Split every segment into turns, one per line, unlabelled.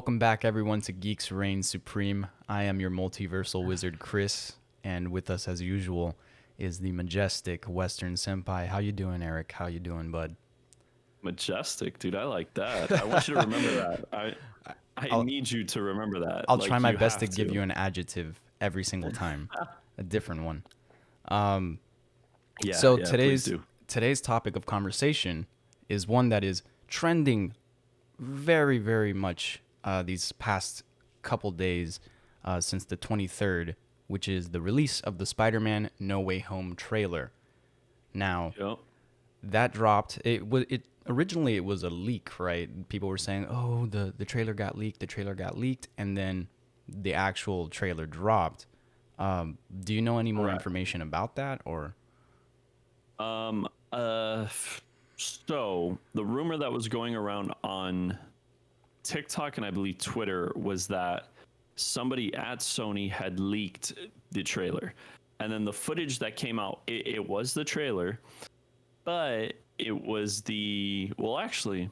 Welcome back, everyone, to Geeks Reign Supreme. I am your multiversal wizard, Chris, and with us, as usual, is the majestic Western Senpai. How you doing, Eric? How you doing, bud?
Majestic, dude. I like that. I want you to remember that. I
I'll
need you to remember that.
I'll try
Like
my
you
best to
have
give
to.
you an adjective every single time, a different one. Um,
Yeah,
so
yeah. Please
today's
do.
today's topic of conversation is one that is trending very, very much these past couple days since the 23rd, which is the release of the Spider-Man No Way Home trailer. Now,
Yep.
that dropped. It originally it was a leak, right? People were saying, "Oh, the trailer got leaked. The trailer got leaked," and then the actual trailer dropped. Do you know any more
Correct.
information about that, or?
Um. Uh. So the rumor that was going around on TikTok and I believe Twitter was that somebody at Sony had leaked the trailer, and then the footage that came out, it was the trailer, but it was the well, actually.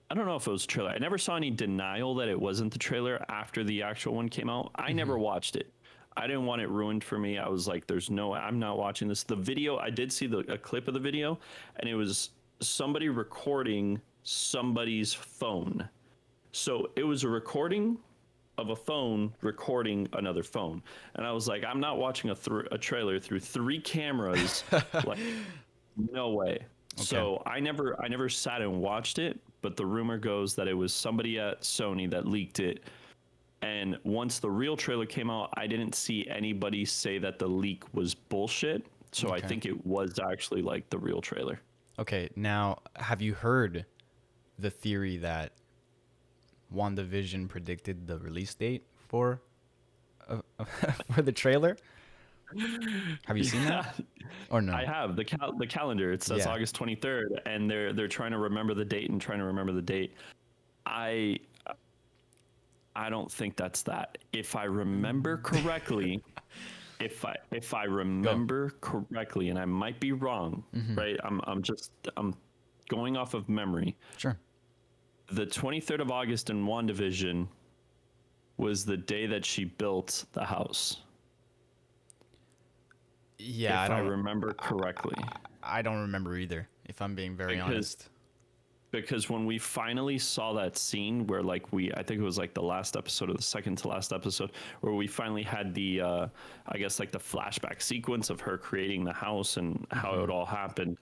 I don't know if it was a trailer. I never saw any denial that it wasn't the trailer after the actual one came out. I
Mm-hmm.
never watched it. I didn't want it ruined for me. I was like, "There's no, I'm not watching this." The video, I did see a clip of the video, and it was somebody recording somebody's phone. So it was a recording of a phone recording another phone, and I was like, "I'm not watching a trailer through three cameras." Like, no way.
Okay.
So I never sat and watched it, but the rumor goes that it was somebody at Sony that leaked it. And once the real trailer came out, I didn't see anybody say that the leak was bullshit. So I
Okay.
think it was actually like the real trailer.
Okay. Now, have you heard the theory that WandaVision predicted the release date for for the trailer? Have you seen that
Yeah,
or
I
no?
have the calendar. It says
Yeah.
August 23rd, and they're trying to remember the date and trying to remember the date. I I don't think that's that. If I remember correctly, if I
Go.
remember correctly, and I might be wrong,
Mm-hmm.
right? I'm going off of memory.
Sure.
The 23rd of August in WandaVision was the day that she built the house,
Yeah,
if I remember correctly.
I don't remember either, if I'm being very
Because
honest.
because when we finally saw that scene where like I think it was like the last episode or the second to last episode where we finally had the I guess like the flashback sequence of her creating the house and how
Mm-hmm.
it all happened.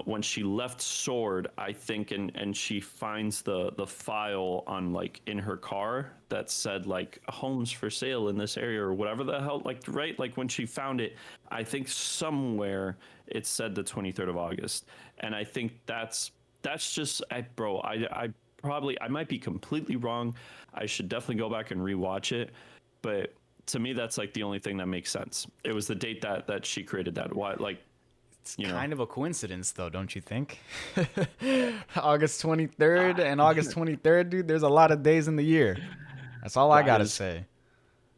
When she left Sword, I think, and she finds the file on like in her car that said like homes for sale in this area or whatever the hell, like right, like when she found it, I think somewhere it said the 23rd of August, and I think that's just bro. I probably I might be completely wrong. I should definitely go back and rewatch it, but to me that's like the only thing that makes sense. It was the date that she created that. Why like
It's
you know
kind of a coincidence, though, don't you think? August 23rd and August 23rd, dude, there's a lot of days in the year. That's all I
that
gotta
is
say.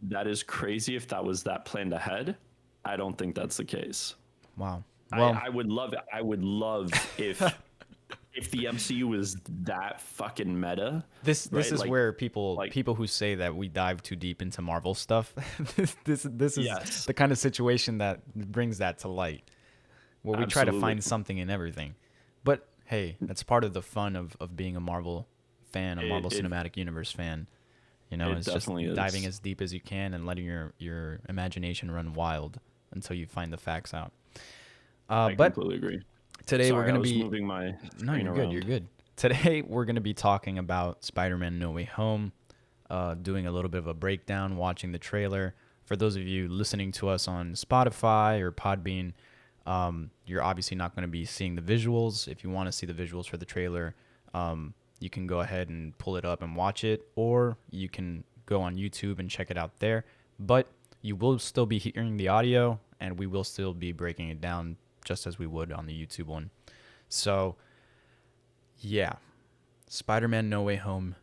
that is crazy if that was that planned ahead. I don't think that's the case.
Wow.
I,
Well,
I would love it. I would love if the MCU was that fucking meta,
this
right?
is where people
Like
people who say that we dive too deep into Marvel stuff, this is
yes,
the kind of situation that brings that to light, where we try to
absolutely.
find something in everything. But hey, that's part of the fun of being a Marvel fan, a Marvel
It
Cinematic Universe fan. You know,
it
it's just
definitely
diving
is.
as deep as you can and letting your imagination run wild until you find the facts out.
I
But
completely agree.
today we're
Sorry, I
gonna
was
be
moving my
no,
screen
you're good. You're
around.
good. Today we're gonna be talking about Spider-Man No Way Home, doing a little bit of a breakdown, watching the trailer. For those of you listening to us on Spotify or Podbean, you're obviously not going to be seeing the visuals. If you want to see the visuals for the trailer, you can go ahead and pull it up and watch it, or you can go on YouTube and check it out there. But you will still be hearing the audio, and we will still be breaking it down just as we would on the YouTube one. So, yeah, Spider-Man No Way Home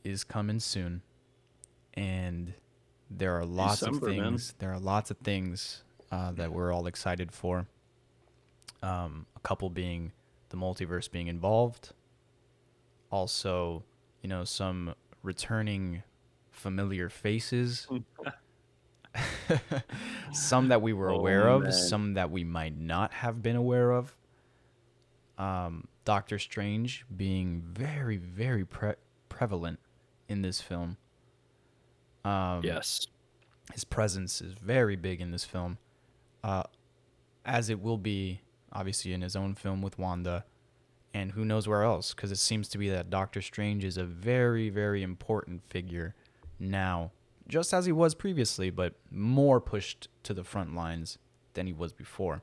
is coming soon, and there are lots of
December, man.
things. There are lots of things that we're all excited for. A couple being the multiverse being involved. Also, some returning familiar faces. Some that we were aware of,
man.
some that we might not have been aware of. Doctor Strange being very, very prevalent in this film.
Yes.
His presence is very big in this film, as it will be, obviously, in his own film with Wanda, and who knows where else, because it seems to be that Doctor Strange is a very, very important figure now, just as he was previously, but more pushed to the front lines than he was before,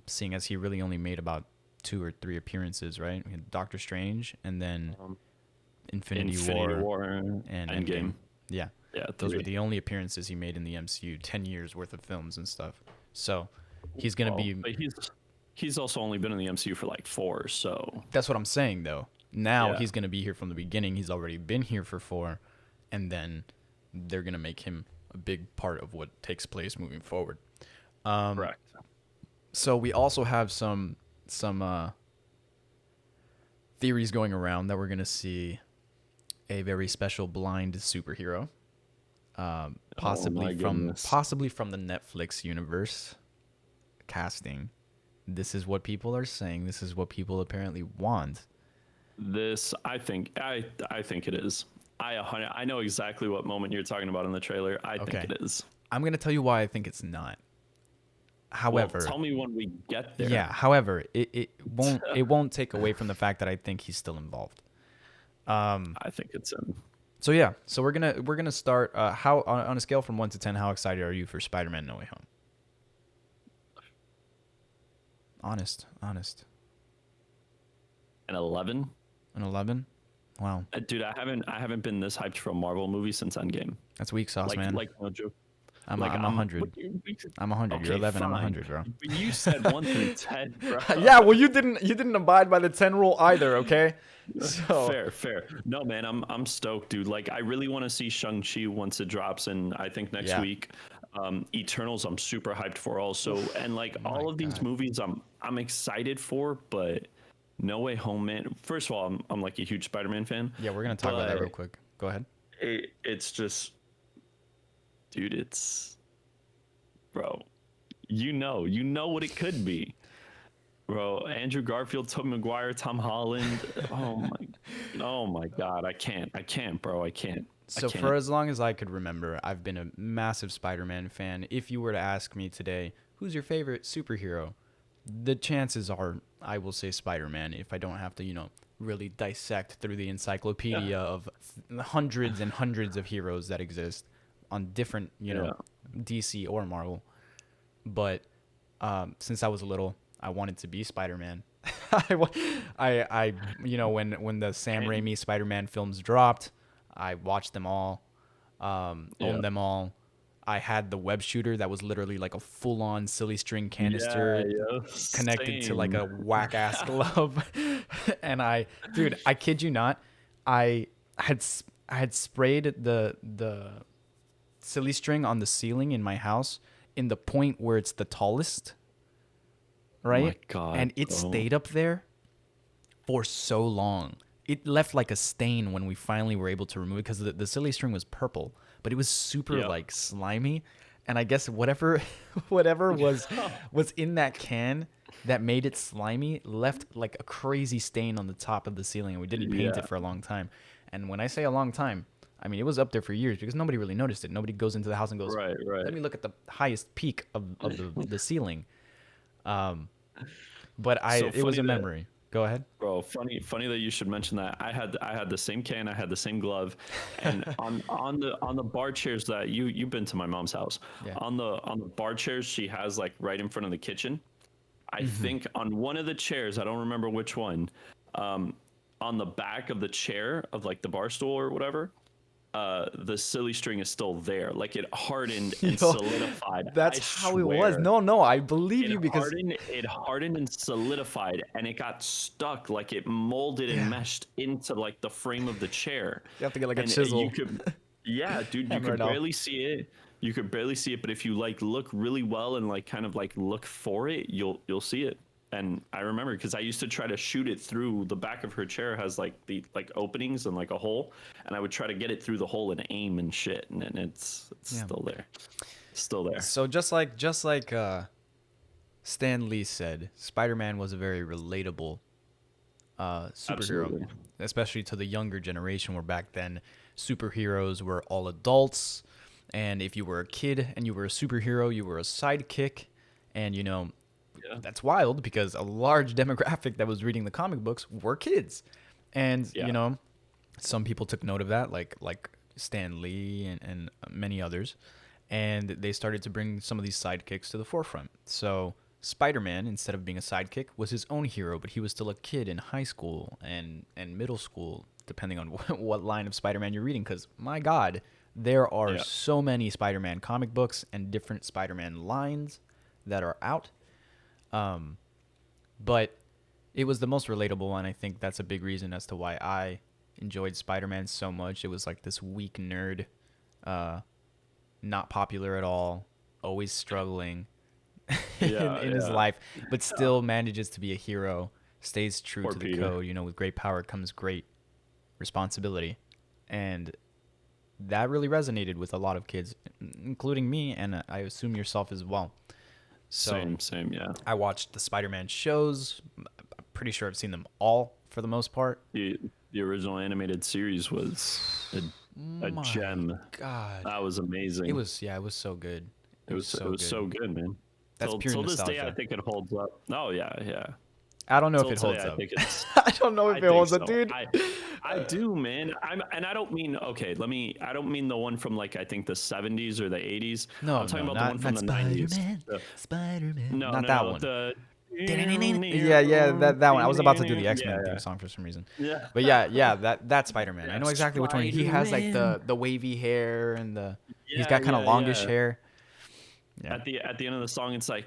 seeing as he really only made about 2 or 3 appearances, right? We had Doctor Strange, and then Infinity War and Endgame. Yeah.
Yeah,
those were the only appearances he made in the MCU, 10 years worth of films and stuff. So he's going to be...
But he's also only been in the MCU for like 4, so...
That's what I'm saying, though. Now he's going to be here from the beginning. He's already been here for 4, and then they're going to make him a big part of what takes place moving forward.
Correct.
So we also have some theories going around that we're going to see a very special blind superhero. Possibly from the Netflix universe casting. This is what people are saying. This is what people apparently want.
This, I think it is. I know exactly what moment you're talking about in the trailer. I think it is.
I'm gonna tell you why I think it's not. However,
tell me when we get there.
Yeah. However, it won't take away from the fact that I think he's still involved.
I think it's him.
So yeah, so we're gonna start. How on a scale from 1 to 10, how excited are you for Spider-Man No Way Home? Honest.
An 11.
An 11. Wow.
Dude, I haven't been this hyped for a Marvel movie since Endgame.
That's weak sauce, man.
Like no joke.
I'm 100. I'm 100.
Okay,
You're 11.
fine.
I'm 100, bro.
You said 1 through 10, bro.
Yeah, well, you didn't abide by the 10 rule either, okay? So
Fair. No, man, I'm stoked, dude. Like, I really want to see Shang-Chi once it drops, and I think next week. Eternals, I'm super hyped for also, and like all of these movies, I'm excited for, but No Way Home, man. First of all, I'm like a huge Spider-Man fan.
Yeah, we're gonna talk about that real quick. Go ahead.
It's just, dude, it's, bro, you know what it could be. Bro, Andrew Garfield, Tobey Maguire, Tom Holland. Oh my God, I can't, bro, I can't.
So for as long as I could remember, I've been a massive Spider-Man fan. If you were to ask me today, who's your favorite superhero? The chances are I will say Spider-Man if I don't have to, really dissect through the encyclopedia of hundreds and hundreds of heroes that exist on different, DC or Marvel. But since I was little, I wanted to be Spider-Man. I when the Sam Raimi Spider-Man films dropped, I watched them all, owned them all. I had the web shooter that was literally like a full-on silly string canister connected to like a whack-ass glove. And I kid you not, I had sprayed the silly string on the ceiling in my house in the point where it's the tallest, right?
Oh my God,
and it stayed up there for so long. It left like a stain when we finally were able to remove it because the silly string was purple, but it was super like slimy. And I guess whatever was in that can that made it slimy left like a crazy stain on the top of the ceiling, and we didn't paint it for a long time. And when I say a long time, I mean it was up there for years because nobody really noticed it. Nobody goes into the house and goes,
right.
let me look at the highest peak of the ceiling. But it was a memory. Go ahead,
bro. Funny that you should mention that. I had the same can, I had the same glove, and on the bar chairs that you've been to my mom's house. Yeah. On the bar chairs she has like right in front of the kitchen. I think on one of the chairs, I don't remember which one, on the back of the chair of like the bar stool or whatever, the silly string is still there. Like it hardened and solidified.
That's how it was. No, I believe you because
it hardened and solidified, and it got stuck. Like it molded and meshed into like the frame of the chair.
You have to get like a chisel.
Dude, you could barely see it. But if you like look really well and like kind of like look for it, you'll see it. And I remember because I used to try to shoot it through the back of her chair has like the like openings and like a hole, and I would try to get it through the hole and aim and shit, and then it's
Yeah.
still there, still there.
So just like Stan Lee said, Spider-Man was a very relatable superhero,
Absolutely.
especially to the younger generation, where back then superheroes were all adults, and if you were a kid and you were a superhero, you were a sidekick, and
Yeah.
that's wild because a large demographic that was reading the comic books were kids, and
Yeah.
some people took note of that, like Stan Lee and many others, and they started to bring some of these sidekicks to the forefront. So Spider-Man, instead of being a sidekick, was his own hero, but he was still a kid in high school and middle school, depending on what line of Spider-Man you're reading. Because my God, there are
Yeah.
so many Spider-Man comic books and different Spider-Man lines that are out. But it was the most relatable one. I think that's a big reason as to why I enjoyed Spider-Man so much. It was like this weak nerd, not popular at all, always struggling
Yeah.
in his
Yeah.
life, but still manages to be a hero, stays true
Poor
to the
Peter.
code. With great power comes great responsibility. And that really resonated with a lot of kids, including me, and I assume yourself as well. So
Same. Yeah.
I watched the Spider-Man shows. I'm pretty sure I've seen them all for the most part.
The original animated series was a
My
gem.
God.
That was amazing.
It was so good.
It was so good, man.
That's pure
till this day,
nostalgia.
I think it holds up. Oh yeah.
I don't know if
Till
it holds
today, I
up.
think it's.
I don't know if
I
it
think
holds up,
so.
dude.
I do, man. I don't mean okay. I don't mean the one from like I think the 70s or the 80s.
No,
I'm talking
no,
about the one from
not
the 90s.
Spider-Man.
The-
Spider-Man.
no,
Not
no,
that
no,
one.
The
Yeah, that one. I was about to do the X-Men
Yeah.
theme song for some reason.
Yeah.
But yeah, that Spider-Man. I know exactly which one. He has like
Spider-Man.
the wavy hair and he's
Yeah,
got kind of
yeah,
longish
yeah.
hair. Yeah.
At the end of the song, it's like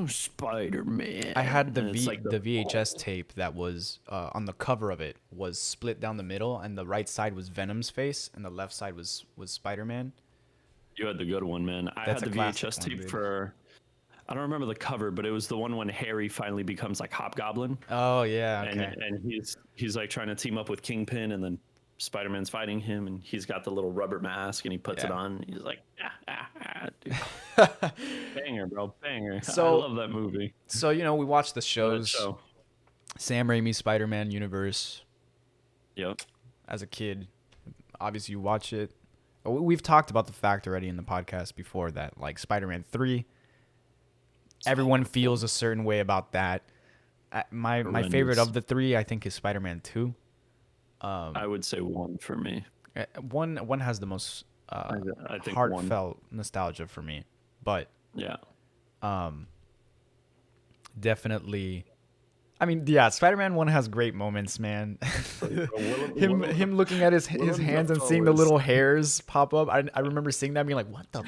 Spider-Man.
I had
And it's like
the VHS tape that was on the cover of it was split down the middle, and the right side was Venom's face, and the left side was Spider-Man.
You had the good one, man. I
That's
had
a
the
classic
VHS
one,
tape
dude.
for. I don't remember the cover, but it was the one when Harry finally becomes like Hobgoblin,
Oh yeah,
and
okay.
and he's like trying to team up with Kingpin, and then Spider-Man's fighting him, and he's got the little rubber mask, and he puts it
Yeah.
on. And he's like, dude. Banger, bro, banger.
So-
I love that movie.
So we watched the
That
shows,
show.
Sam Raimi Spider-Man universe
Yep.
as a kid. Obviously, you watch it. We've talked about the fact already in the podcast before that, like Spider-Man 3, everyone feels a certain way about that. My favorite
Horrendous.
of the three, I think, is Spider-Man 2.
I would say one for me.
One has the most
I think
heartfelt nostalgia for me, but
Yeah.
definitely. I mean, yeah, Spider-Man 1 has great moments, man. him looking at his hands and seeing the
Dafoe is-
little hairs pop up. I remember seeing that and being like, what the?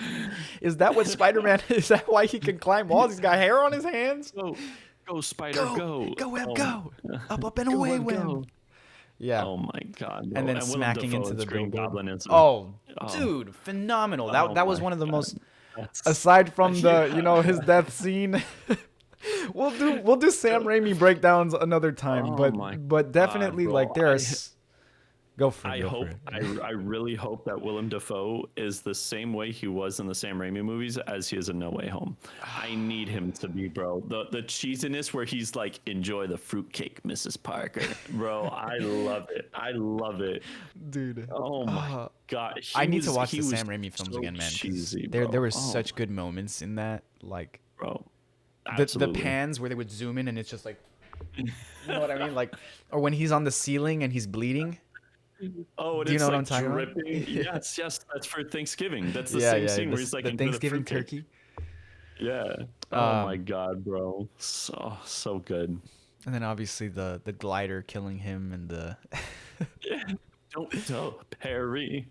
Is that what Spider-Man is? That why he can climb walls? He's got hair on his hands?
Go Spider, go.
Go, Web,
Oh,
go. Up and
go,
away,
Web,
Web.
go.
Yeah.
Oh my God.
And then
Willem
smacking
Dafoe
into
as
the
Green
billboard.
Goblin is
Oh,
Oh.
dude, phenomenal.
Oh
That was
my
one of the
God.
most,
That's-
aside from the,
Yeah.
his death scene. We'll do Sam Raimi breakdowns another time,
Oh
but
my
definitely
bro.
like there are go for it.
I
go
hope,
for it.
I really hope that Willem Dafoe is the same way he was in the Sam Raimi movies as he is in No Way Home. I need him to be, bro. The cheesiness where he's like, enjoy the fruitcake, Mrs. Parker. Bro, I love it. I love it.
Dude.
Oh my God.
I need to watch
he
the
was
Sam Raimi films
so
again, man. 'cause
Cheesy,
there
bro.
were
Oh,
such good moments in that, like
bro.
the
Absolutely.
pans where they would zoom in and it's just like, you know what I mean? Like, or when he's on the ceiling and he's bleeding.
Oh, and
Do you
it's
know what
like
I'm talking about?
dripping. Yes, that's for Thanksgiving. That's the
Yeah,
same
yeah.
scene where he's like
the
into
Thanksgiving
fruitcake.
turkey.
Yeah. Oh my God, bro. So good.
And then obviously the glider killing him and the
Don't tell Perry.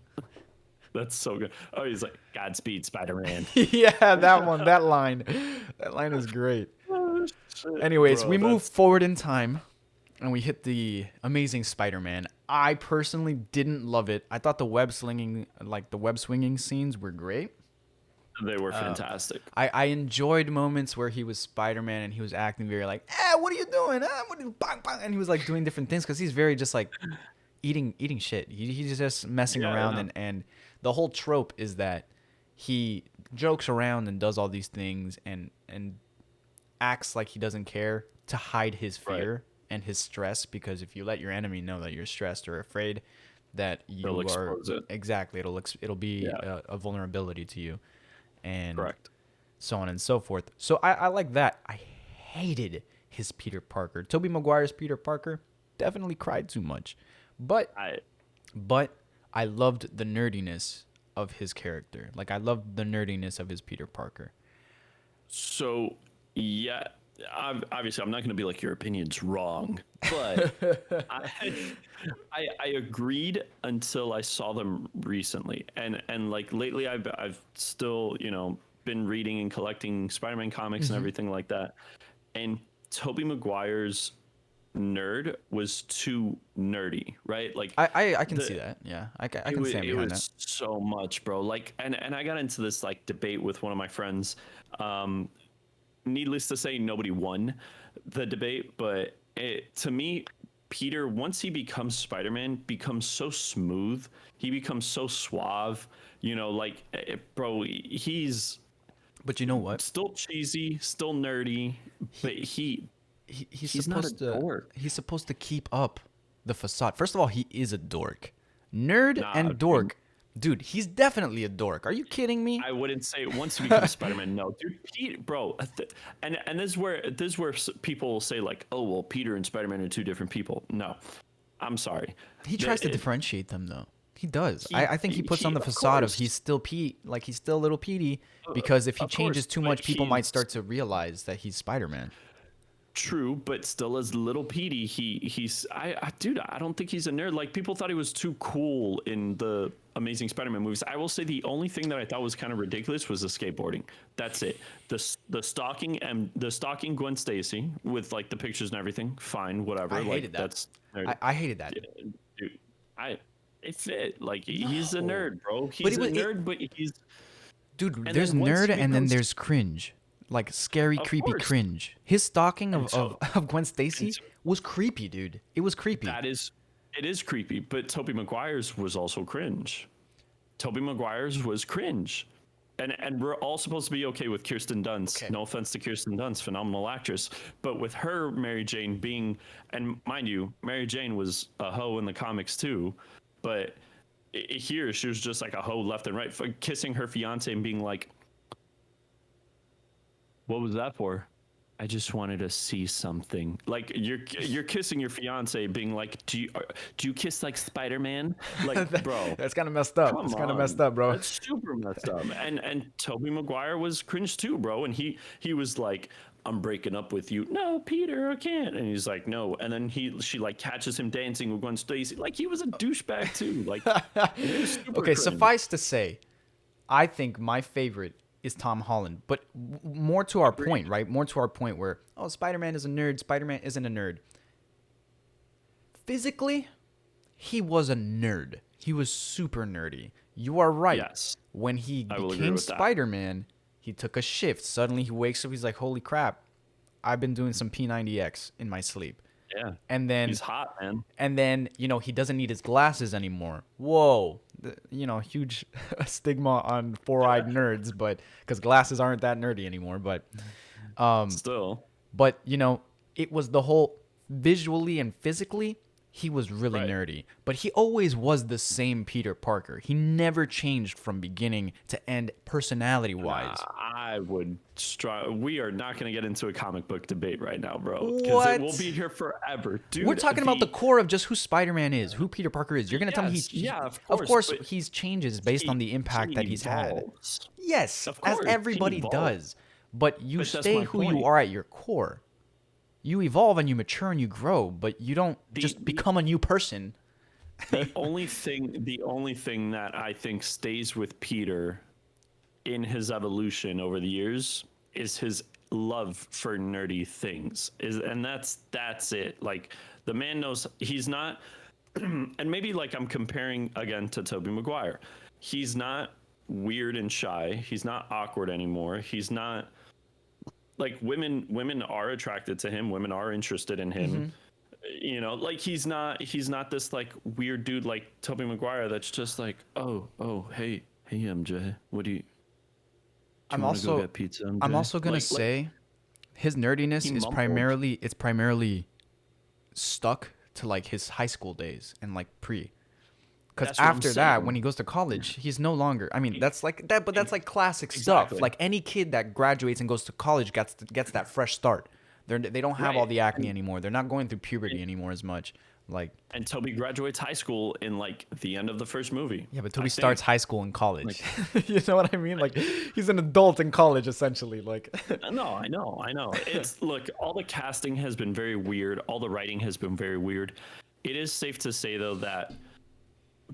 That's so good. Oh, he's like, Godspeed, Spider-Man.
yeah, that line is great.
Oh, shit.
Anyways,
Bro,
we move
that's-
forward in time and we hit the Amazing Spider-Man. I personally didn't love it. I thought the web swinging scenes were great.
They were fantastic.
I enjoyed moments where he was Spider-Man and he was acting very like, what are you doing? What are you, bang, bang? And he was like doing different things because he's very just like eating shit. He's just messing
Yeah,
around,
yeah.
and the whole trope is that he jokes around and does all these things and acts like he doesn't care to hide his
Right.
fear and his stress, because if you let your enemy know that you're stressed or afraid, that
They'll
you are
expose it.
exactly it'll be
Yeah,
a vulnerability to you, and
correct.
so on and so forth. So I like that. I hated his Peter Parker. Tobey Maguire's Peter Parker definitely cried too much. But
I
but I loved the nerdiness of his character. Like I loved the nerdiness of his Peter Parker.
So, yeah, obviously, I'm not going to be like your opinion's wrong, but I, I agreed until I saw them recently, and like lately, I've still been reading and collecting Spider-Man comics and everything like that, and Tobey Maguire's nerd was too nerdy, right? Like
I can
the
see that. Yeah, I
it
can
was,
stand
it
behind that.
was so much, bro. Like, and I got into this like debate with one of my friends. Um, Needless to say, nobody won the debate, but to me, Peter, once he becomes Spider-Man, becomes so smooth. He becomes so suave. Like, bro, he's
But you know what?
still cheesy, still nerdy, but
He's
he's not a
supposed to
dork.
keep up the facade. First of all, he is a dork. Nerd
Nah,
and
dude,
dork. Dude, he's definitely a dork. Are you kidding me?
I wouldn't say once he becomes Spider-Man. No, dude, Pete, bro, and this is where people will say like, oh well, Peter and Spider-Man are two different people. No, I'm sorry.
He tries to differentiate them though. He does.
He
I think he puts on the
of
facade of
course,
he's still Pete, like he's still little Petey, because if he
of course,
changes too
but
much, people might
he's
start to realize that he's Spider-Man.
true, but still as little Petey, he's dude, I don't think he's a nerd. Like people thought he was too cool in the Amazing Spider-Man movies. I will say the only thing that I thought was kind of ridiculous was the skateboarding. That's it. The stalking and the stalking Gwen Stacy with like the pictures and everything. Fine, whatever.
I
Like
hated that.
that's nerdy.
I hated that.
Dude, I it fit. Like he's a
No.
nerd, bro.
But
He's a nerd, but he's
dude,
and
there's
then once
nerd
he
and then
becomes,
there's cringe. Like scary,
of
creepy
course,
cringe. His stalking
and so
of Gwen
and
Stacy
so
was creepy, dude. It was creepy.
that is it is creepy, but Tobey Maguire's was also cringe. Tobey Maguire's was cringe. And we're all supposed to be okay with Kirsten Dunst.
Okay.
No offense to Kirsten Dunst, phenomenal actress. But with her Mary Jane being, and mind you, Mary Jane was a hoe in the comics too, but here she was just like a hoe left and right, for kissing her fiance and being like, "What was that for?" I just wanted to see something. Like you're kissing your fiance, being like, "Do you kiss like Spider-Man?" Like, bro,
That's kind of messed up.
come
That's kind of messed
on,
up, bro.
that's super messed up. And Tobey Maguire was cringe too, bro. And he was like, "I'm breaking up with you." "No, Peter, I can't." And he's like, "No." And then she like catches him dancing with Gwen Stacy. Like he was a douchebag too. Like it was super
Okay,
cringe.
suffice to say, I think my favorite is Tom Holland, but more to our point, right? More to our point where, oh, Spider-Man is a nerd, Spider-Man isn't a nerd. Physically, he was a nerd. He was super nerdy. You are right.
Yes,
When he
I will agree
became
with that.
Spider-Man, he took a shift. Suddenly he wakes up, he's like, holy crap, I've been doing some P90X in my sleep.
Yeah,
And then
he's hot, man.
he doesn't need his glasses anymore. Whoa. Huge stigma on four-eyed nerds, but because glasses aren't that nerdy anymore. But
Still,
it was the whole visually and physically, he was really
right.
nerdy. But he always was the same Peter Parker. He never changed from beginning to end personality-wise.
I would we are not going to get into a comic book debate right now, bro. Because
What?
we'll be here forever, dude.
We're talking about the core of just who Spider-Man is, who Peter Parker is. You're going to tell me
Yes, yeah,
of course
but
he's changes based on the impact that he's had.
evolves.
Yes,
Of
as
course, he
everybody
evolves.
does. But you
But that's
stay
my
who you
point.
are at your core. You evolve and you mature and you grow, but you don't just become a new person.
The only thing that I think stays with Peter in his evolution over the years is his love for nerdy things. And that's it. Like the man knows he's not and maybe like I'm comparing again to Tobey Maguire. He's not weird and shy. He's not awkward anymore. He's not like women are attracted to him. Women are interested in him. You know, like he's not this like weird dude like Tobey Maguire that's just like, oh, hey, MJ, what do you
I'm
wanna go
also
get pizza, MJ?
I'm also gonna say his nerdiness
He
is
mumbled.
primarily stuck to like his high school days and like pre. Because
That's what I'm
after that,
saying.
when he goes to college, he's no longer. I mean, that's like that, but that's like classic
Exactly.
stuff. Like any kid that graduates and goes to college gets that fresh start. They don't have all
Right.
the acne anymore. They're not going through puberty anymore as much. Like
And Toby graduates high school in like the end of the first movie.
yeah, but
I
Toby
think.
starts high school and college. You know what I mean? Like he's an adult in college essentially. Like
No, I know. It's look, all the casting has been very weird. All the writing has been very weird. It is safe to say though that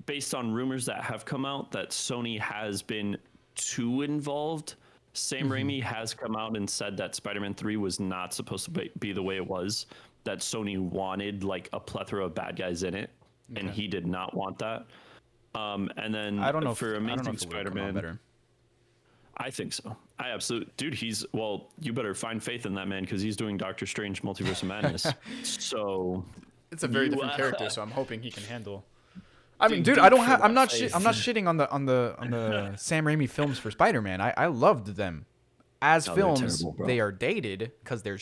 based on rumors that have come out that Sony has been too involved. Sam Raimi has come out and said that Spider-Man 3 was not supposed to be the way it was, that Sony wanted like a plethora of bad guys in it, and he did not want that. And then
I don't know
for
if, I don't know
Amazing
if it would have come out
Spider-Man,
better.
I think so. I absolutely, dude. You better find faith in that man because he's doing Doctor Strange Multiverse of Madness. So
It's a very
You,
different
uh,
character, so I'm hoping he can handle. I mean,
Dig
dude, I
deep
don't
for
have. I'm
that
not.
faith.
I'm not shitting on the Sam Raimi films for Spider-Man. I loved them. As
they're
films,
terrible, bro.
they are dated because they're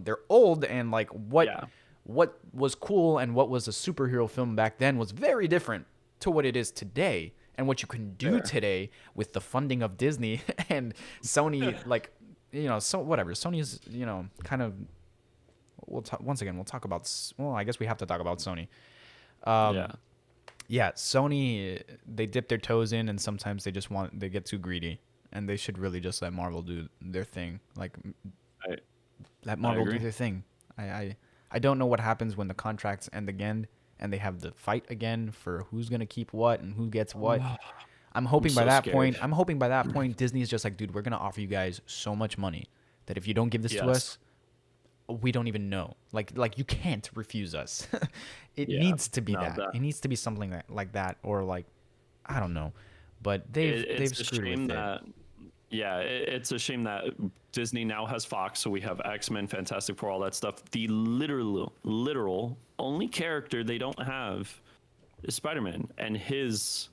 they're old and like what
Yeah.
what was cool and what was a superhero film back then was very different to what it is today and what you can do
Fair.
today with the funding of Disney and Sony. Like so whatever. Sony's kind of. Once again, we'll talk about. Well, I guess we have to talk about Sony.
Yeah.
Yeah, Sony, they dip their toes in, and sometimes they get too greedy, and they should really just let Marvel do their thing. Like,
I-
let Marvel do
agree.
their thing. I don't know what happens when the contracts end again, and they have the fight again for who's gonna keep what and who gets what. I'm hoping by
so
that
scared.
point. I'm hoping by that point, Disney is just like, dude, we're gonna offer you guys so much money that if you don't give this to
Yes.
us, we don't even know. Like you can't refuse us. It
Yeah.
needs to be
No,
that.
that-
It needs to be something like that, or like I don't know. But they've
It's a
screwed
shame
with it.
that it's a shame that Disney now has Fox, so we have X-Men, Fantastic Four, all that stuff. The literal only character they don't have is Spider-Man and his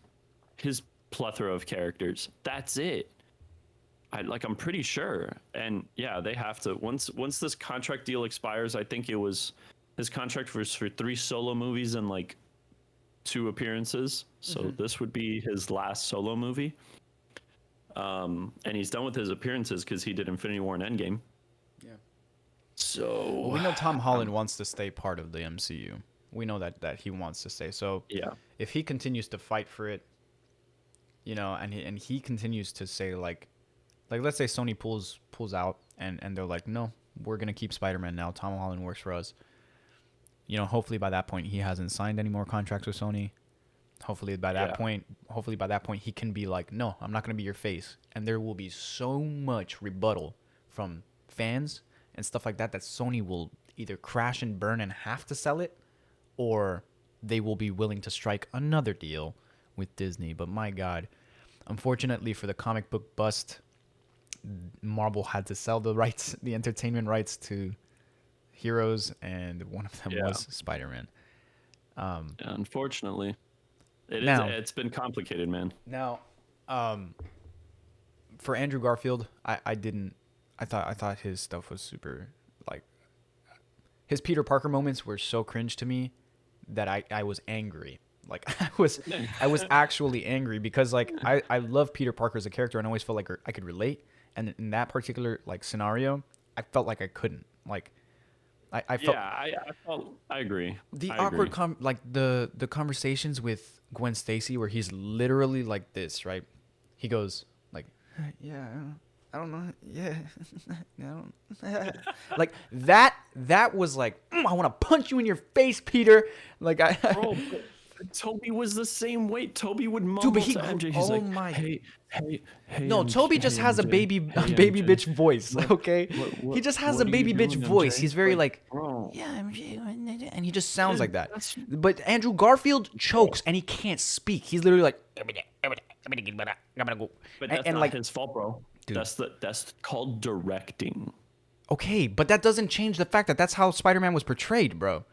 plethora of characters. That's it. I'm pretty sure. And yeah, they have to once this contract deal expires, I think it was his contract was for 3 solo movies and like 2 appearances. So this would be his last solo movie. And he's done with his appearances because he did Infinity War and Endgame.
Yeah.
So
Well, we know Tom Holland wants to stay part of the MCU. We know that he wants to stay. So
yeah,
if he continues to fight for it, and he continues to say like let's say Sony pulls out and they're like, no, we're gonna keep Spider-Man now. Tom Holland works for us. Hopefully by that point he hasn't signed any more contracts with Sony. Hopefully by that point he can be like, no, I'm not gonna be your face, and there will be so much rebuttal from fans and stuff like that Sony will either crash and burn and have to sell it, or they will be willing to strike another deal with Disney. But my God, unfortunately for the comic book bust, Marvel had to sell the entertainment rights to heroes, and one of them was Spider-Man.
unfortunately,
Now-
it's been complicated, man.
Now, for Andrew Garfield, I thought his stuff was super, like, his Peter Parker moments were so cringe to me that I was angry. Like I was actually angry because like I love Peter Parker as a character and I always felt like I could relate. And in that particular like scenario, I felt like I couldn't. Like I felt
I agree.
the
I
awkward
agree.
like the conversations with Gwen Stacy where he's literally like this, right? He goes like, yeah, I don't know, yeah, no, like that was like, I want to punch you in your face, Peter. Like
Bro, but Toby was the same way. Toby would mumble
but he
to
grew-
MJ. He's
oh
like,
my-
hey,
No,
MJ,
Toby just
hey,
has a
MJ,
baby
hey,
baby
MJ.
bitch voice, okay?
What-
He just has
what
a
are you
baby bitch
doing,
voice.
MJ?
He's very like,
bro.
yeah, and he just sounds like that.
that's-
But Andrew Garfield chokes and he can't speak. He's literally like,
But that's
and
not
like,
his fault, bro.
dude.
That's called directing.
Okay, but that doesn't change the fact that that's how Spider-Man was portrayed, bro.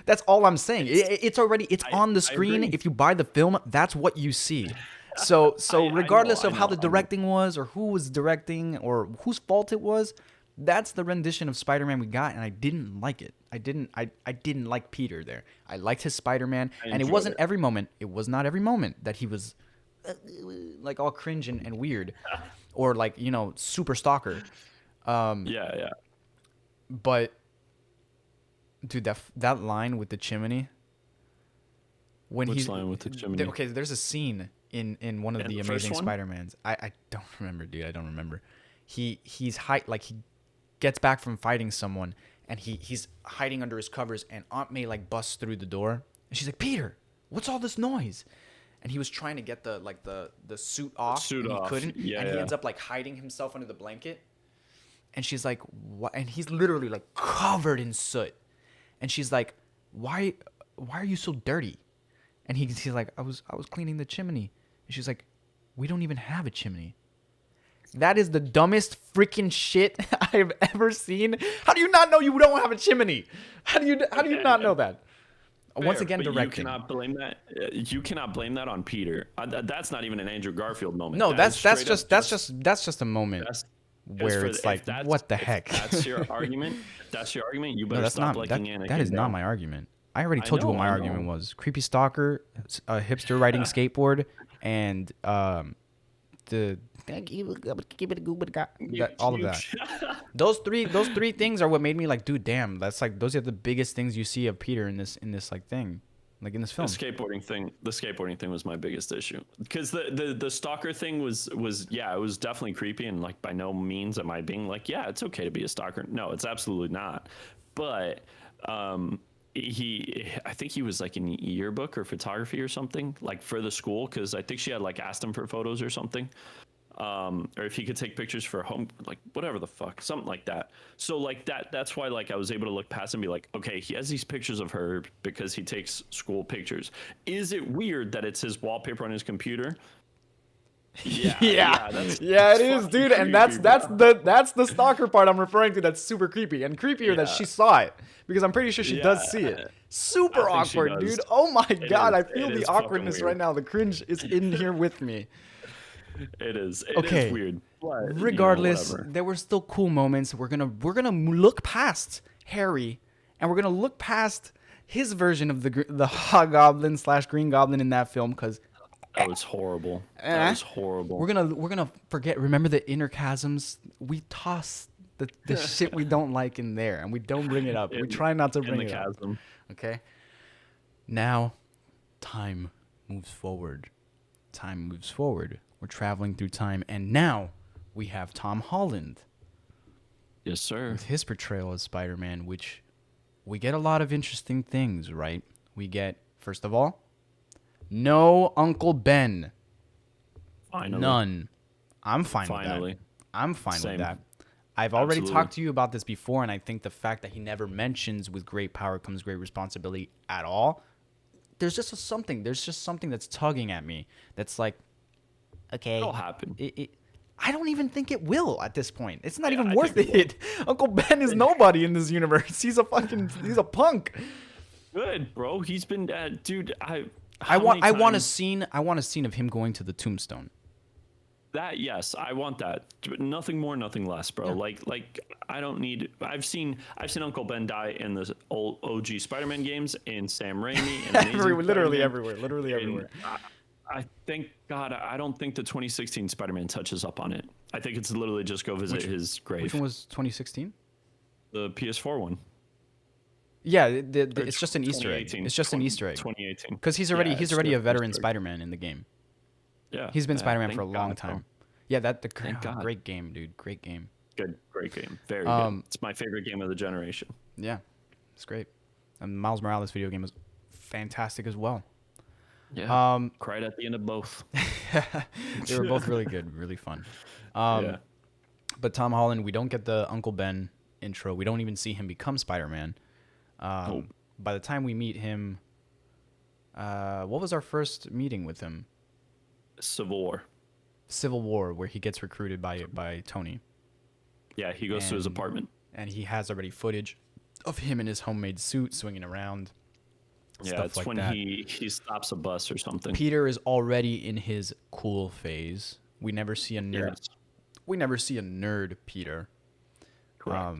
That's all I'm saying. It's already on the
I
screen.
agree.
If you buy the film, that's what you see. So regardless of how the
I know.
directing was, or who was directing, or whose fault it was, that's the rendition of Spider-Man we got, and I didn't like it. I didn't like Peter there. I liked his Spider-Man,
I
and it
enjoyed
wasn't
it.
every moment. It was not every moment that he was like all cringe and weird, or like super stalker.
Yeah.
But dude, that line with the chimney when
Which
he's
line with the chimney?
okay, there's a scene in one of
In
the
the first
Amazing
one?
Spider-Mans. I don't remember, dude. I don't remember. He's like he gets back from fighting someone, and he's hiding under his covers, and Aunt May like busts through the door, and she's like, "Peter, what's all this noise?" And he was trying to get the suit off,
Suit
and he
off.
couldn't,
Yeah,
and he
yeah.
ends up like hiding himself under the blanket. And she's like, "What?" And he's literally like covered in soot. And she's like, "Why are you so dirty?" And he's like, I was cleaning the chimney." And she's like, "We don't even have a chimney." That is the dumbest freaking shit I've ever seen. How do you not know you don't have a chimney? How do you not know that? Once
Fair,
again,
but
directing.
You cannot blame that. You cannot blame that on Peter. That's not even an Andrew Garfield moment.
No,
That is
that's
straight up
just a moment
that's-
where it's like, what the heck?
That's your argument. That's your argument. You better
No, that's
stop
not
liking
that.
Anakin.
That is
bro.
not my argument. I already
I
told you what
know,
my
I
argument
know.
was. Creepy stalker, a hipster riding skateboard, and the all of that. Those three things are what made me like, dude, damn, that's like those are the biggest things you see of Peter in this like thing, like in this
The
film.
skateboarding thing was my biggest issue because the stalker thing was yeah, it was definitely creepy, and like by no means am I being like, yeah, it's okay to be a stalker. No, it's absolutely not. But I think he was like in yearbook or photography or something like for the school, because I think she had like asked him for photos or something, or if he could take pictures for home, like whatever the fuck, something like that. So like that's why like I was able to look past and be like, okay, he has these pictures of her because he takes school pictures. Is it weird that it's his wallpaper on his computer?
Yeah,
that's
it is, dude, and that's
bro.
that's the stalker part I'm referring to. That's super creepy, and creepier that
Yeah.
she saw it, because I'm pretty sure she does
Yeah.
see it. Super
I think she
awkward,
does.
dude. Oh my god, I
It
feel the
is fucking
awkwardness
weird.
right now. The cringe is in here with me.
It is
Okay.
weird. But,
Regardless,
whatever.
there were still cool moments. We're gonna look past Harry, and we're gonna look past his version of the Hobgoblin / Green Goblin in that film, because
That was horrible. That was horrible.
we're gonna forget. Remember the inner chasms? We toss the shit we don't like in there, and we don't bring it up. We try not to
in
bring
the
it up.
chasm.
Okay. Now, time moves forward. Time moves forward. We're traveling through time, and now we have Tom Holland
Yes, sir.
with his portrayal as Spider-Man, which we get a lot of interesting things, right? We get, first of all, no Uncle Ben.
Finally.
None. I'm fine
Finally.
with that. I'm fine
Same.
with that. I've already
Absolutely.
talked to you about this before, and I think the fact that he never mentions with great power comes great responsibility at all, there's just something that's tugging at me. That's like, okay,
It'll happen.
I don't even think it will at this point. It's not
Yeah,
even
I
worth
think
it. Uncle Ben is nobody in this universe. He's a punk.
Good, bro. He's been, dude.
I want a scene of him going to the tombstone.
That, yes, I want that. But nothing more, nothing less, bro. Like I don't need. I've seen Uncle Ben die in the old OG Spider-Man games, in Sam Raimi, and
Literally everywhere.
I think, God, I don't think the 2016 Spider-Man touches up on it. I think it's literally just go visit his grave.
Which one was 2016?
The PS4 one.
Yeah, it's just an Easter egg.
2018.
It's just an Easter egg.
2018.
Because he's already a veteran
Easter egg.
Spider-Man in the game.
Yeah,
He's been
yeah,
Spider-Man
thank
for a long
God,
time.
bro.
Yeah,
Thank God.
great game, dude. Great game.
Good, great game. Very good. It's my favorite game of the generation.
Yeah, it's great. And Miles Morales video game is fantastic as well.
Yeah. Cried at the end of both.
They were both really good, really fun.
Yeah.
But Tom Holland, we don't get the Uncle Ben intro. We don't even see him become Spider-Man.
Nope.
By the time we meet him, what was our first meeting with him?
Civil War.
Civil War, where he gets recruited by Tony.
Yeah, he goes to his apartment.
And he has already footage of him in his homemade suit swinging around.
Yeah, it's like when that. He stops a bus or something.
Peter is already in his cool phase. We never see a nerd. Yes. We never see a nerd Peter.
Correct.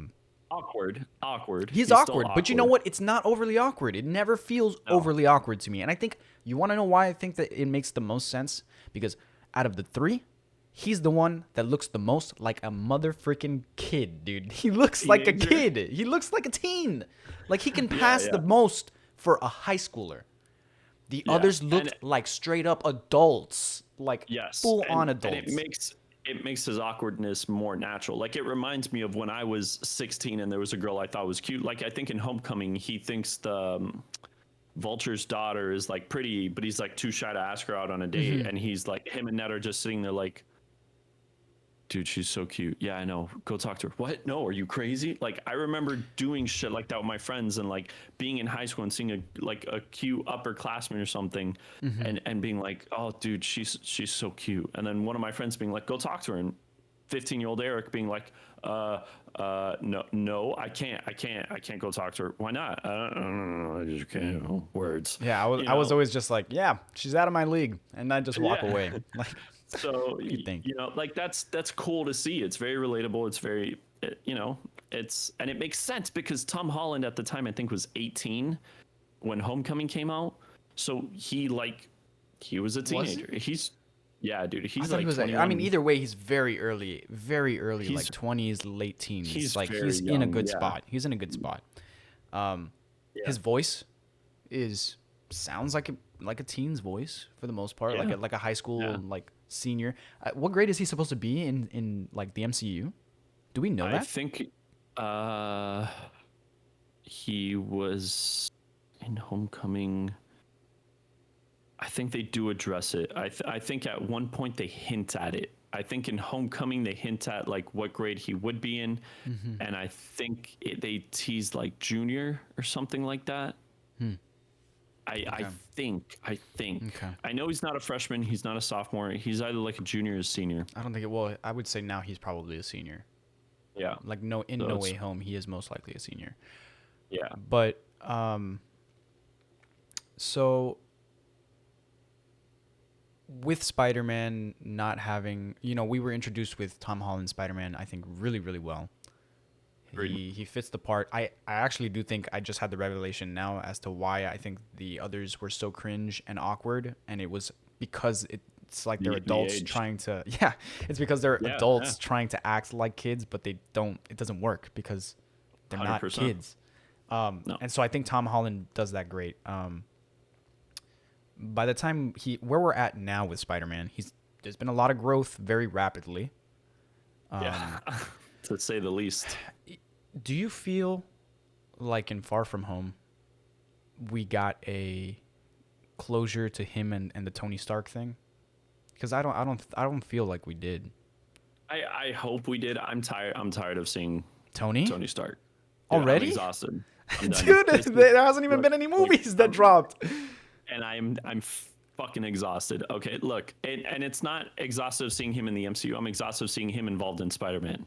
Awkward.
He's awkward, but you know what? It's not overly awkward. It never feels overly awkward to me. And I think you want to know why I think that it makes the most sense? Because out of the three, he's the one that looks the most like a mother freaking kid, dude. He looks like a kid. He looks like a teen. Like he can pass the most for a high schooler. The others looked like straight up adults, like full on adults.
And it makes his awkwardness more natural. Like it reminds me of when I was 16 and there was a girl I thought was cute. Like I think in Homecoming, he thinks the Vulture's daughter is like pretty, but he's like too shy to ask her out on a date. And he's like, him and Ned are just sitting there like, dude, she's so cute. Yeah, I know. Go talk to her. What? No, are you crazy? Like, I remember doing shit like that with my friends and like being in high school and seeing a cute upperclassman or something, and being like, oh, dude, she's so cute. And then one of my friends being like, go talk to her, and 15-year-old Eric being like, no, I can't go talk to her. Why not? I just can't. Words.
Yeah, I was always just like, yeah, she's out of my league, and I just walk away. Like.
So like that's cool to see. It's very relatable. It's very and it makes sense because Tom Holland at the time I think was 18 when Homecoming came out. So he was a teenager. He's dude. He's like
either way, he's very early, like 20s, late teens. He's young, in a good spot. He's in a good spot. His voice sounds like a teen's voice for the most part, like a high school like senior. What grade is he supposed to be in like the MCU? Do we know that?
I think he was in Homecoming. I think they do address it. I think at one point they hint at it. I think in Homecoming they hint at like what grade he would be in, and I think they teased like junior or something like that. I think. Okay. I know he's not a freshman. He's not a sophomore. He's either like a junior or senior.
I don't think I would say now he's probably a senior.
Yeah.
Like No Way Home, he is most likely a senior.
Yeah.
But so with Spider-Man not having, we were introduced with Tom Holland Spider-Man, I think really, really well. He fits the part. I actually do think I just had the revelation now as to why I think the others were so cringe and awkward, and it was because it's like they're adults trying to it's because they're adults trying to act like kids, but they don't. It doesn't work because they're 100%. Not kids. No. And so I think Tom Holland does that great. By the time where we're at now with Spider-Man, there's been a lot of growth very rapidly.
To say the least.
Do you feel like in Far From Home, we got a closure to him and the Tony Stark thing? Because I don't feel like we did.
I hope we did. I'm tired of seeing
Tony
Stark. Dude,
already.
I'm exhausted. I'm done.
Dude, there hasn't even been any movies that dropped.
And I'm fucking exhausted. Okay, look, and it's not exhaustive seeing him in the MCU. I'm exhausted seeing him involved in Spider-Man.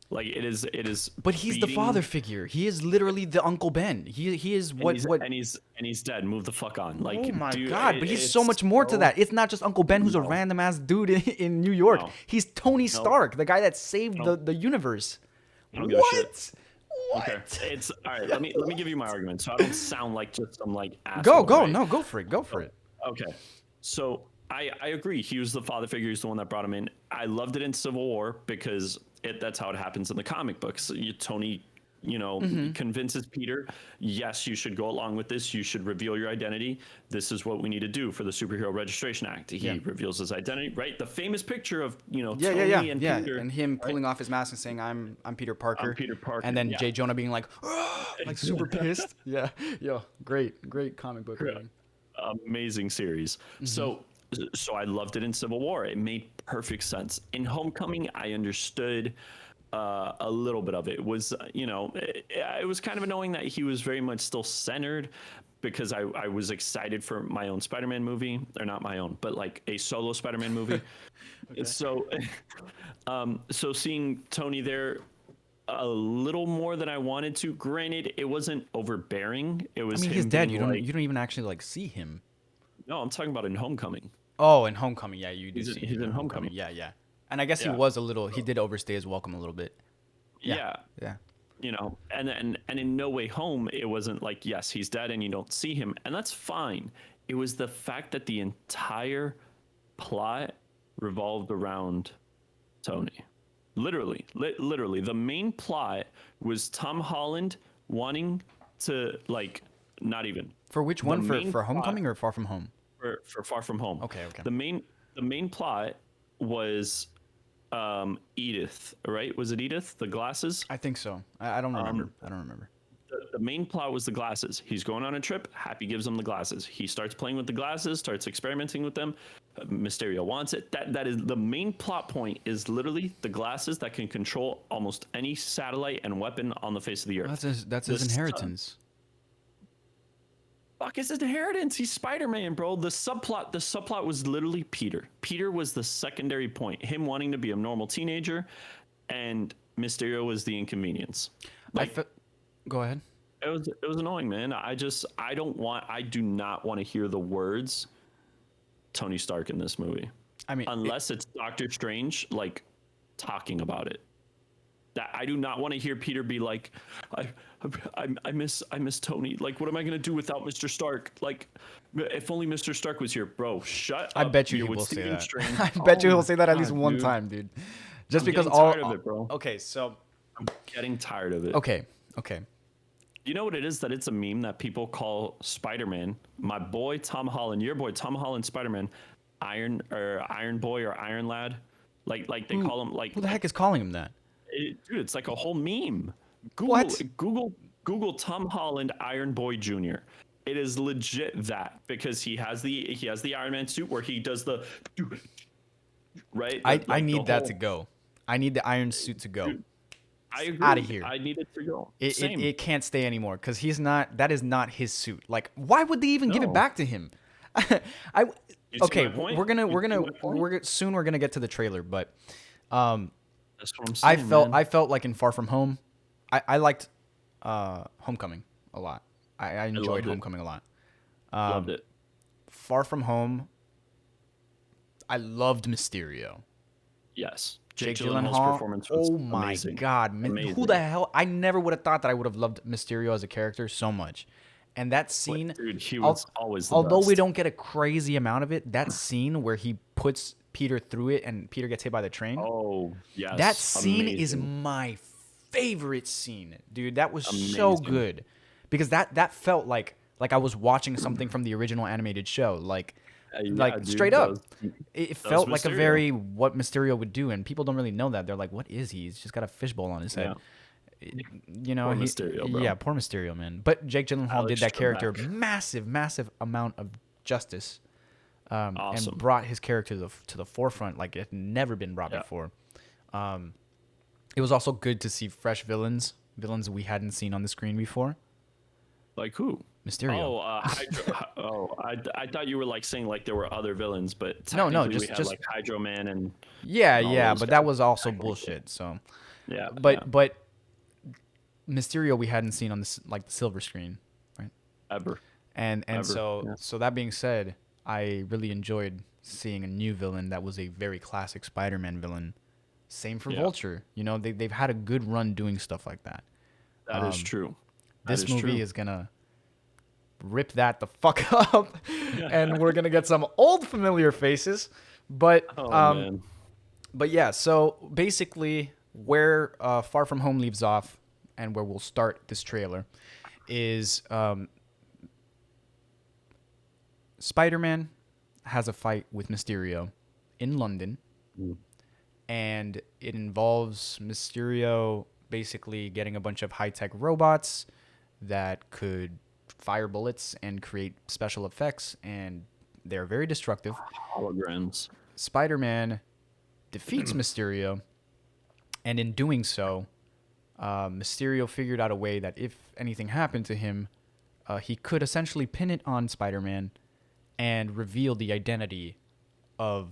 Like it is.
But he's the father figure. He is literally the Uncle Ben. He is what.
And he's dead. Move the fuck on. Like,
oh my god! But he's so much more to that. It's not just Uncle Ben, who's a random ass dude in New York. No. He's Tony Stark, the guy that saved the universe. What?
Okay, it's all right. Let me give you my argument, so I don't sound like just some like asshole.
Go,
right?
No, go for it.
Okay, so I agree. He was the father figure. He's the one that brought him in. I loved it in Civil War because that's how it happens in the comic books. Tony, convinces Peter, yes, you should go along with this. You should reveal your identity. This is what we need to do for the Superhero Registration Act. He reveals his identity, right? The famous picture of, Tony and Peter.
And him pulling off his mask and saying, I'm Peter Parker.
I'm Peter Parker.
And then J. Jonah being like, like super pissed. Yeah. Great comic book.
Amazing series. So I loved it in Civil War. It made perfect sense. In Homecoming, I understood a little bit of it. It was, it was kind of annoying that he was very much still centered, because I was excited for my own Spider-Man movie, or not my own, but like a solo Spider-Man movie.
Okay.
So, so seeing Tony there a little more than I wanted to. Granted, it wasn't overbearing. It
I
was
mean,
him
he's dead.
being
You don't even actually like see him.
no, I'm talking about in Homecoming.
Oh, in Homecoming, yeah, you do
He's
see
he's
him
in Homecoming.
Yeah, yeah. And I guess he
Yeah.
was a little. He did overstay his welcome a little bit. Yeah,
Yeah.
yeah.
And in No Way Home, it wasn't like, yes, he's dead and you don't see him, and that's fine. It was the fact that the entire plot revolved around Tony. Literally, the main plot was Tom Holland wanting to, like, not even
For which
the
one?
main
For
plot
Homecoming or Far From Home?
for Far From Home.
Okay, okay.
The main plot was Edith, right? Was it Edith? The glasses?
I think so. I don't remember. I don't remember.
The main plot was the glasses. He's going on a trip. Happy gives him the glasses. He starts playing with the glasses, starts experimenting with them. Mysterio wants it. That is the main plot point. Is literally the glasses that can control almost any satellite and weapon on the face of the earth.
That's his
The
inheritance.
Fuck his inheritance. He's Spider-Man, bro. The subplot was literally Peter. Peter was the secondary point. Him wanting to be a normal teenager, and Mysterio was the inconvenience.
Go ahead.
It was annoying, man. I do not want to hear the words Tony Stark in this movie.
I mean,
unless it's Doctor Strange like talking about it. That I do not want to hear Peter be like, I miss Tony. Like, what am I gonna do without Mr. Stark? Like, if only Mr. Stark was here, bro. Shut up.
I bet you
You're
he
with
will say
Stephen
that.
Strange.
I bet you
Oh
he'll say that at
my
least
God,
one
dude.
time, dude. Just
I'm
because
getting tired of it, bro.
Okay, so
I'm getting tired of it.
okay.
You know what it is? That it's a meme that people call Spider-Man, my boy Tom Holland, your boy Tom Holland, Spider-Man, Iron Boy or Iron Lad, like they call him like.
Who the heck is calling him that?
Dude, it's like a whole meme.
What?
Google Tom Holland Iron Boy Jr. It is legit that, because he has the Iron Man suit where he does the right.
I need that to go. I need the iron suit to go.
Dude, I agree.
Out of here.
I need it to go.
It can't stay anymore because he's not. That is not his suit. Like, why would they even give it
No.
back to him? Okay,
my point?
soon we're gonna get to the trailer, but
That's what I'm saying.
I felt like in Far From Home, I liked Homecoming a lot. I enjoyed
loved it.
Homecoming a lot.
Loved it.
Far From Home, I loved Mysterio.
Yes.
Jake
Gyllenhaal's
Gyllenhaal.
performance was
Oh my
amazing.
God,
Amazing.
who the hell? I never would have thought that I would have loved Mysterio as a character so much. And that scene,
Dude, he was always the
although we
best.
don't get a crazy amount of it, that scene where he puts Peter through it and Peter gets hit by the train.
Oh, yes.
That scene is
amazing.
my favorite scene, dude. That was so
Amazing.
good because that felt like I was watching something from the original animated show, like
Yeah, dude,
straight
that
up.
was-
It
was
felt like a
Mysterio.
very what Mysterio would do, and people don't really know that. They're like, "What is he? He's just got a fishbowl on his head." You know,
Poor Mysterio, bro.
yeah, poor Mysterio, man. But Jake Gyllenhaal
Alex
did that character
Trebek.
massive amount of justice,
Awesome.
and brought his character to the forefront like it had never been brought
Yeah.
before. It was also good to see fresh villains we hadn't seen on the screen before.
Like who?
Mysterio.
Oh, Hydro. I thought you were like saying like there were other villains, but
No,
technically we
just
had like Hydro Man and
yeah,
all
yeah,
those
but that
guys.
was also bullshit. So,
yeah.
but Mysterio we hadn't seen on the silver screen, right?
Ever.
And
Ever,
so
yeah.
so that being said, I really enjoyed seeing a new villain that was a very classic Spider-Man villain. Same for
Yeah.
Vulture. You know, they've had a good run doing stuff like that.
That is true. That
This
is
movie
true.
is gonna rip that the fuck up, and we're gonna get some old familiar faces. But
Oh man.
but yeah, so basically where Far From Home leaves off and where we'll start this trailer is Spider-Man has a fight with Mysterio in London, and it involves Mysterio basically getting a bunch of high-tech robots that could fire bullets and create special effects, and they're very destructive.
Holograms.
Spider-Man defeats Mysterio And in doing so, Mysterio figured out a way that if anything happened to him, he could essentially pin it on Spider-Man and reveal the identity of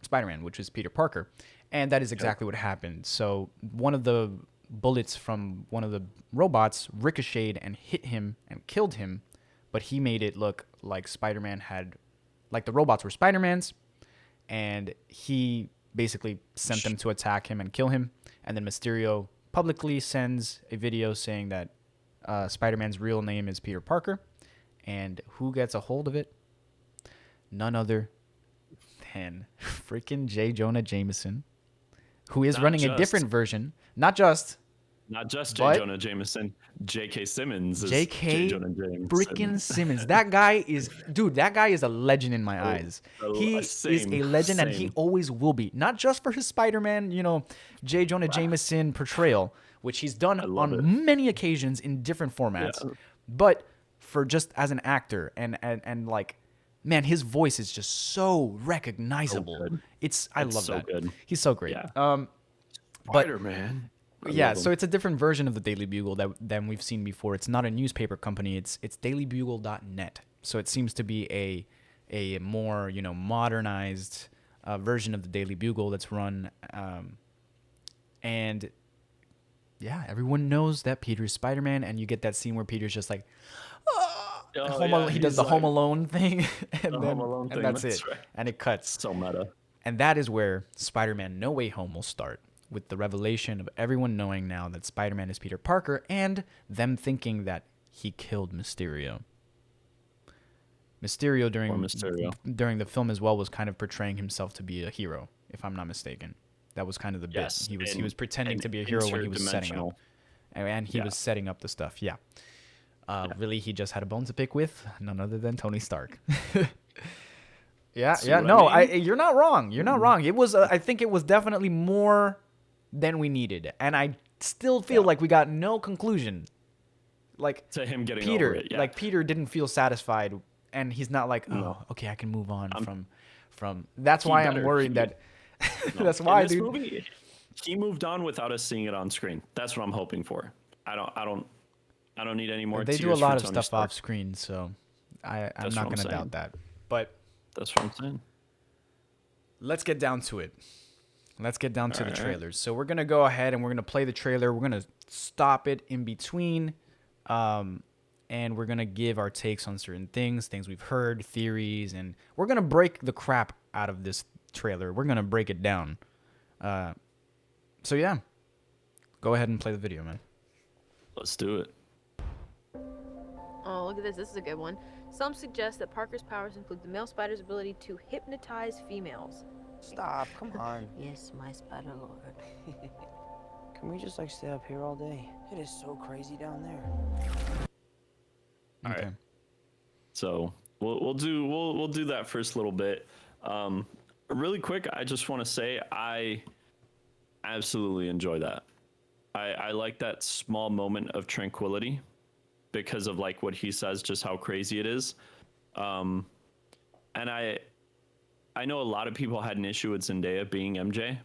Spider-Man, which is Peter Parker. And that is exactly what happened. So one of the bullets from one of the robots ricocheted and hit him and killed him, but he made it look like Spider-Man had, like the robots were Spider-Man's, and he basically sent them to attack him and kill him. And then Mysterio publicly sends a video saying that Spider-Man's real name is Peter Parker. And who gets a hold of it? None other than freaking J. Jonah Jameson, who is running a different version. Not just
J. Jonah Jameson. J.K. Simmons is J. Jonah Jameson.
Freaking Simmons. That guy is a legend in my eyes. He is a legend, and he always will be. Not just for his Spider-Man, J. Jonah Jameson portrayal, which he's done on many occasions in different formats, but for just as an actor and like, man, his voice is just so recognizable. I love that.
Good.
He's so great.
Yeah. Spider-Man.
Yeah, so it's a different version of the Daily Bugle than we've seen before. It's not a newspaper company. It's dailybugle.net. So it seems to be a more, modernized version of the Daily Bugle that's run. And yeah, everyone knows that Peter's Spider-Man, and you get that scene where Peter's just like, he does the Home Alone thing, and that's it. Right. And it cuts.
So meta.
And that is where Spider-Man No Way Home will start, with the revelation of everyone knowing now that Spider-Man is Peter Parker, and them thinking that he killed Mysterio. Mysterio during the film as well was kind of portraying himself to be a hero, if I'm not mistaken. That was kind of the bit.
Yes,
he was pretending to be a hero when he was setting up. And he was setting up the stuff, yeah. Really, he just had a bone to pick with none other than Tony Stark. You're not wrong. You're not wrong. It was, I think it was definitely more than we needed, and I still feel like we got no conclusion. Like
to him getting
Peter,
over it,
like Peter didn't feel satisfied, and he's not like, okay, I can move on from. That's why I'm worried that. That's why, dude.
Movie, he moved on without us seeing it on screen. That's what I'm hoping for. I don't need any more.
They do a lot of stuff off screen, so I'm not going to doubt that. But
that's what I'm saying.
Let's get down to it. Let's get down to the trailers. So we're going to go ahead and we're going to play the trailer. We're going to stop it in between. And we're going to give our takes on certain things we've heard, theories, and we're going to break the crap out of this trailer. We're going to break it down. So yeah, go ahead and play the video, man.
Let's do it.
Oh, look at this. This is a good one. Some suggest that Parker's powers include the male spider's ability to hypnotize females.
Stop, come on.
Yes, my spider lord.
Can we just stay up here all day? It is so crazy down there.
All right. So we'll do that first little bit. Really quick, I just want to say I absolutely enjoy that. I like that small moment of tranquility because of like what he says, just how crazy it is. And I know a lot of people had an issue with Zendaya being MJ,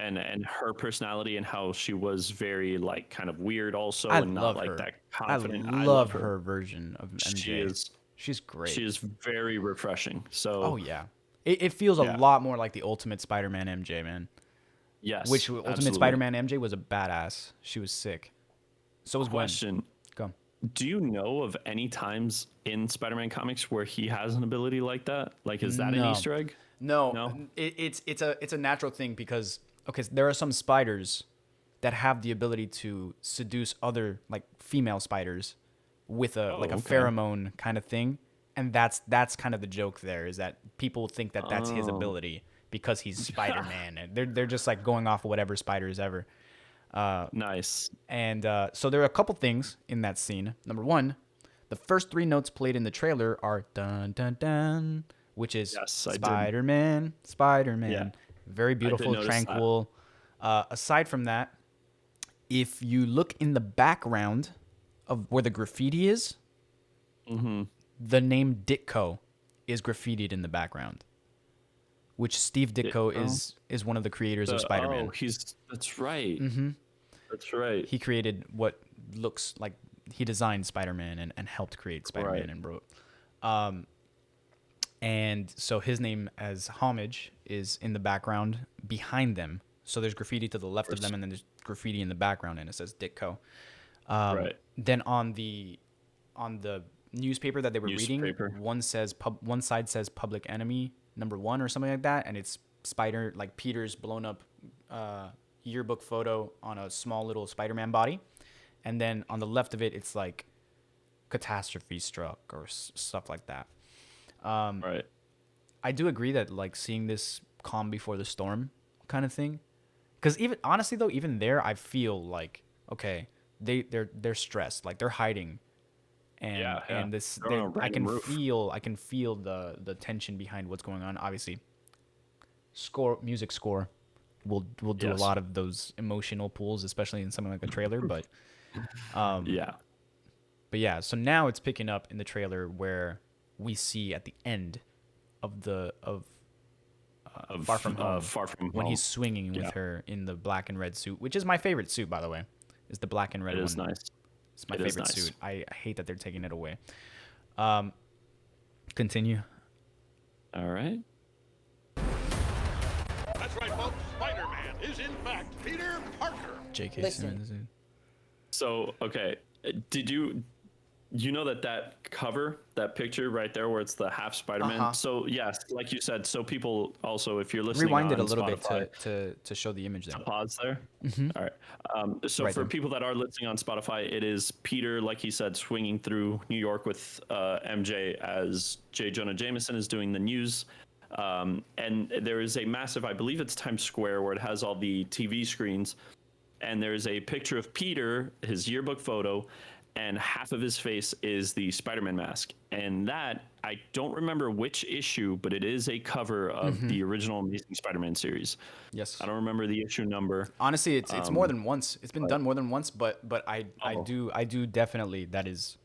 and her personality and how she was very like kind of weird also, and not like that confident.
I love her version of MJ. She's great.
She is very refreshing. So
it feels a lot more like the Ultimate Spider-Man MJ, man.
Yes,
which Ultimate Spider-Man MJ was a badass. She was sick. So was
Question.
Go.
Do you know of any times in Spider-Man comics where he has an ability like that? Like, is that an Easter egg?
No. It's a natural thing because there are some spiders that have the ability to seduce other like female spiders with a pheromone kind of thing, and that's kind of the joke there, is that people think that that's his ability because he's Spider-Man, and they're just like going off of whatever spiders ever.
Nice.
And so there are a couple things in that scene. Number one, the first 3 notes played in the trailer are dun dun dun, which is Spider-Man. Yeah. Very beautiful, tranquil. Aside from that, if you look in the background of where the graffiti is, the name Ditko is graffitied in the background. which Steve Ditko
Ditko?
is one of the creators of Spider-Man.
Oh, that's right. That's right.
He created what looks like he designed Spider-Man and helped create Spider-Man
Right.
and wrote. And so his name as Homage is in the background behind them. So there's graffiti to the left of them, and then there's graffiti in the background, and it says Ditko.
Right.
Then on the newspaper that they were
Newspaper.
reading, one side says Public Enemy #1 or something like that, and it's Peter's blown up yearbook photo on a small little Spider-Man body, and then on the left of it, it's like catastrophe struck or stuff like that.
Right.
I do agree that like seeing this calm before the storm kind of thing, because even honestly though, even there I feel like okay, they're stressed, like they're hiding, and
Yeah, yeah.
and this
They're on a
I can
random roof.
feel the tension behind what's going on. Obviously, music score will do a
Yes.
lot of those emotional pulls, especially in something like a trailer, but
Yeah.
But yeah, so now it's picking up in the trailer where we see at the end of Far From Home,
Far From
when
Home.
he's swinging with
Yeah.
her in the black and red suit, which is my favorite suit, by the way, is the black and red
It
one.
is nice.
It's my
It is
favorite
nice.
suit. I hate that they're taking it away. Continue.
All right.
That's right, folks. Spider-Man is in fact Peter Parker.
J.K.
Listen.
Simmons. Dude.
So, okay, did you know that cover, that picture right there where it's the half Spider-Man?
Uh-huh.
So, yes, like you said, so people also, if you're listening
Rewind it a
on
little
Spotify,
bit to show the image there.
pause there. All right. So
Right
for
there.
people that are listening on Spotify, it is Peter, like he said, swinging through New York with MJ as J. Jonah Jameson is doing the news. And there is a massive, I believe it's Times Square, where it has all the TV screens. And there's a picture of Peter, his yearbook photo, and half of his face is the Spider-Man mask. And that, I don't remember which issue, but it is a cover of the original Amazing Spider-Man series.
Yes.
I don't remember the issue number.
Honestly, it's more than once. It's been done more than once, but I
Oh.
do definitely that is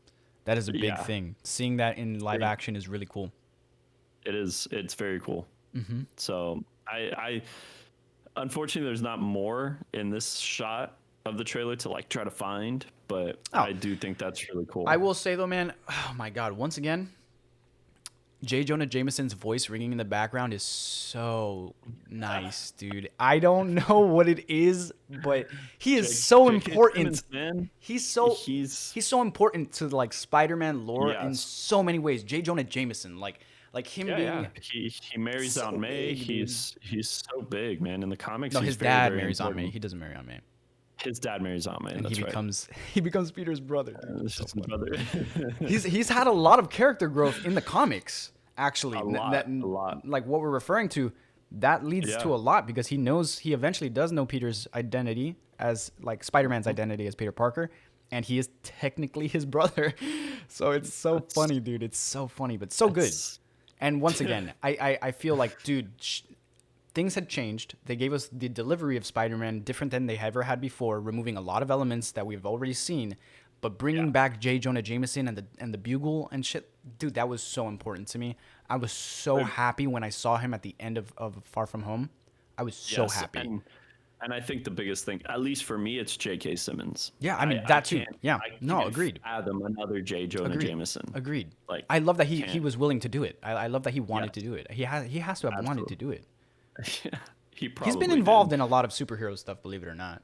a big
Yeah.
thing. Seeing that in live action is really cool.
It is. It's very cool. So I unfortunately there's not more in this shot of the trailer to like try to find, but I do think that's really cool.
I will say though, man, oh my god, once again, J. Jonah Jameson's voice ringing in the background is so nice, dude. I don't know what it is, but he is so
J.K.
important.
Simmons, man.
He's so
He's
so important to like Spider-Man lore in
Yes.
so many ways. J. Jonah Jameson, like him
yeah,
being
yeah. He marries
so
Aunt May.
big, dude.
He's so big, man. In the comics,
no,
he's
his
very,
dad
very
marries Aunt May.
important.
He doesn't marry Aunt May,
His dad marries Aunt May.
and
That's
he becomes Peter's brother. Dude.
It's just his brother.
He's had a lot of character growth in the comics, actually.
A lot.
Like what we're referring to, that leads
Yeah.
to a lot because he eventually does know Peter's identity as like Spider-Man's identity as Peter Parker, and he is technically his brother. So it's so funny, dude. It's so funny, but so good.
That's-
And once again, I feel like, dude, things had changed. They gave us the delivery of Spider-Man different than they ever had before, removing a lot of elements that we've already seen, but bringing back J. Jonah Jameson and the bugle and shit. Dude, that was so important to me. I was so happy when I saw him at the end of Far From Home. I was so
Yes,
happy.
And I think the biggest thing, at least for me, it's J.K. Simmons.
Yeah, I mean, that too.
can't-
Yeah,
I
no,
can't
agreed.
fathom another J. Jonah
Agreed.
Jameson.
Agreed.
Like,
I love that he
can't.
was willing to do it. I love that he wanted
Yes.
to do it. He has to have wanted to do it.
He probably
He's been
did.
involved in a lot of superhero stuff, believe it or not.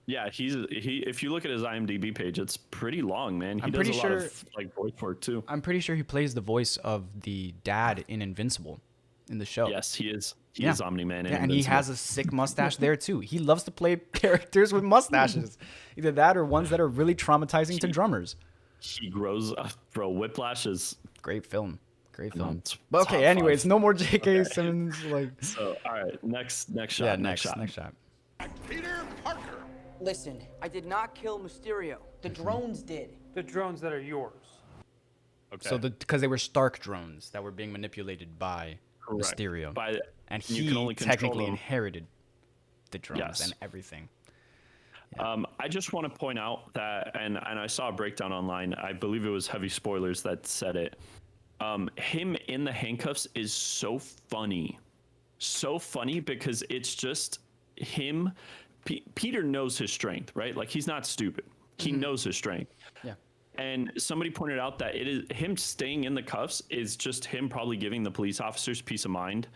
Yeah, he. If you look at his IMDb page, it's pretty long, man. He
I'm
does
pretty
a lot
sure-
of like voice work too.
I'm pretty sure he plays the voice of the dad in Invincible in the show.
Yes, he is. He
Yeah.
is Omni-Man.
Yeah, and he has a sick mustache there too. He loves to play characters with mustaches. Either that or ones that are really traumatizing to drummers.
He grows up, bro. Whiplash is
Great film. Great film.
it's
But okay,
top
anyways,
five.
no more J.K. Simmons. Like,
so. All right, next shot.
yeah,
next
next
shot.
shot.
Peter Parker.
Listen, I did not kill Mysterio. The drones did.
The drones that are yours.
Okay.
So because they were Stark drones that were being manipulated by
Correct.
Mysterio,
By
and
you
he
can only control
technically
them.
inherited the drones
Yes.
and everything.
I just want to point out that, and I saw a breakdown online. I believe it was Heavy Spoilers that said it. Him in the handcuffs is so funny so funny because it's just him. Peter knows his strength, right? Like he's not stupid. He knows his strength.
Yeah.
And somebody pointed out that it is him staying in the cuffs is just him probably giving the police officers peace of mind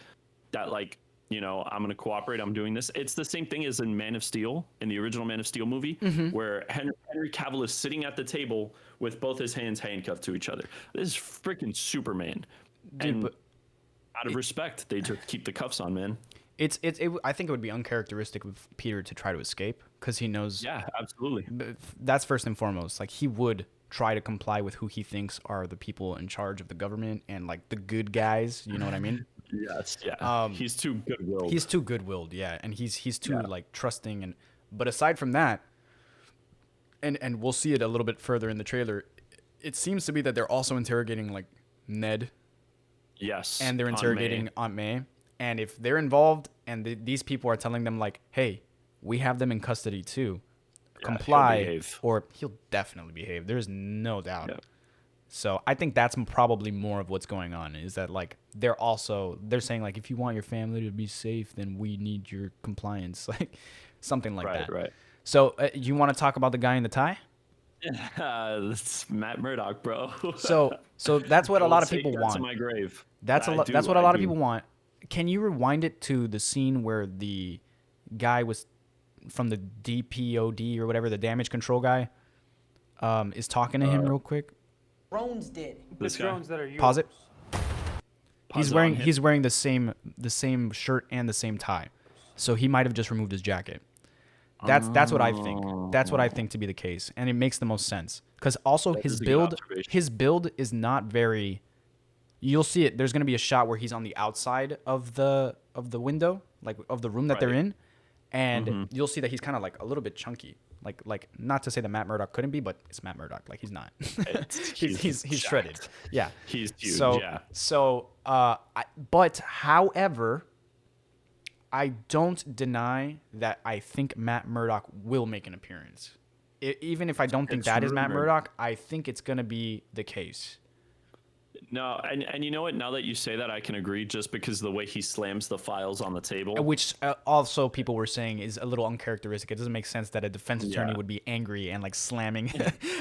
that like, you know, I'm going to cooperate. I'm doing this. It's the same thing as in Man of Steel, in the original Man of Steel movie, where Henry Cavill is sitting at the table with both his hands handcuffed to each other. This is freaking Superman.
Dude,
and
but
out of respect, they just keep the cuffs on, man.
I think it would be uncharacteristic of Peter to try to escape because he knows.
Yeah, absolutely.
That's first and foremost. Like he would try to comply with who he thinks are the people in charge of the government and like the good guys. You know what I mean?
Yes. Yeah. He's too good-willed.
He's too good-willed. Yeah, and he's too like trusting. And but aside from that, and we'll see it a little bit further in the trailer. It seems to be that they're also interrogating like Ned.
Yes.
And they're interrogating Aunt May. And if they're involved and these people are telling them like, hey, we have them in custody too, comply, or he'll definitely behave. There's no doubt. Yeah. So I think that's probably more of what's going on is that like they're saying like, if you want your family to be safe, then we need your compliance, like something like that. Right. So you want to talk about the guy in the tie?
That's Matt Murdock, bro.
so that's what a lot of people want.
To my grave.
That's what a lot of people want. Can you rewind it to the scene where the guy was from the DPOD or whatever, the damage control guy, is talking to him real quick?
Drones did.
The
drones that are yours.
Pause it. He's wearing the same shirt and the same tie, so he might have just removed his jacket. That's what I think. That's what I think to be the case, and it makes the most sense because also his build is not very. You'll see it. There's going to be a shot where he's on the outside of the window, like of the room that they're in, and you'll see that he's kind of like a little bit chunky. Like not to say that Matt Murdock couldn't be, but it's Matt Murdock. Like he's not. he's shredded. Yeah.
He's huge.
But however, I don't deny that I think Matt Murdock will make an appearance. Even if I don't think that is Matt Murdock, I think it's going to be the case.
No, and you know what? Now that you say that, I can agree just because of the way he slams the files on the table.
Which also people were saying is a little uncharacteristic. It doesn't make sense that a defense attorney would be angry and like slamming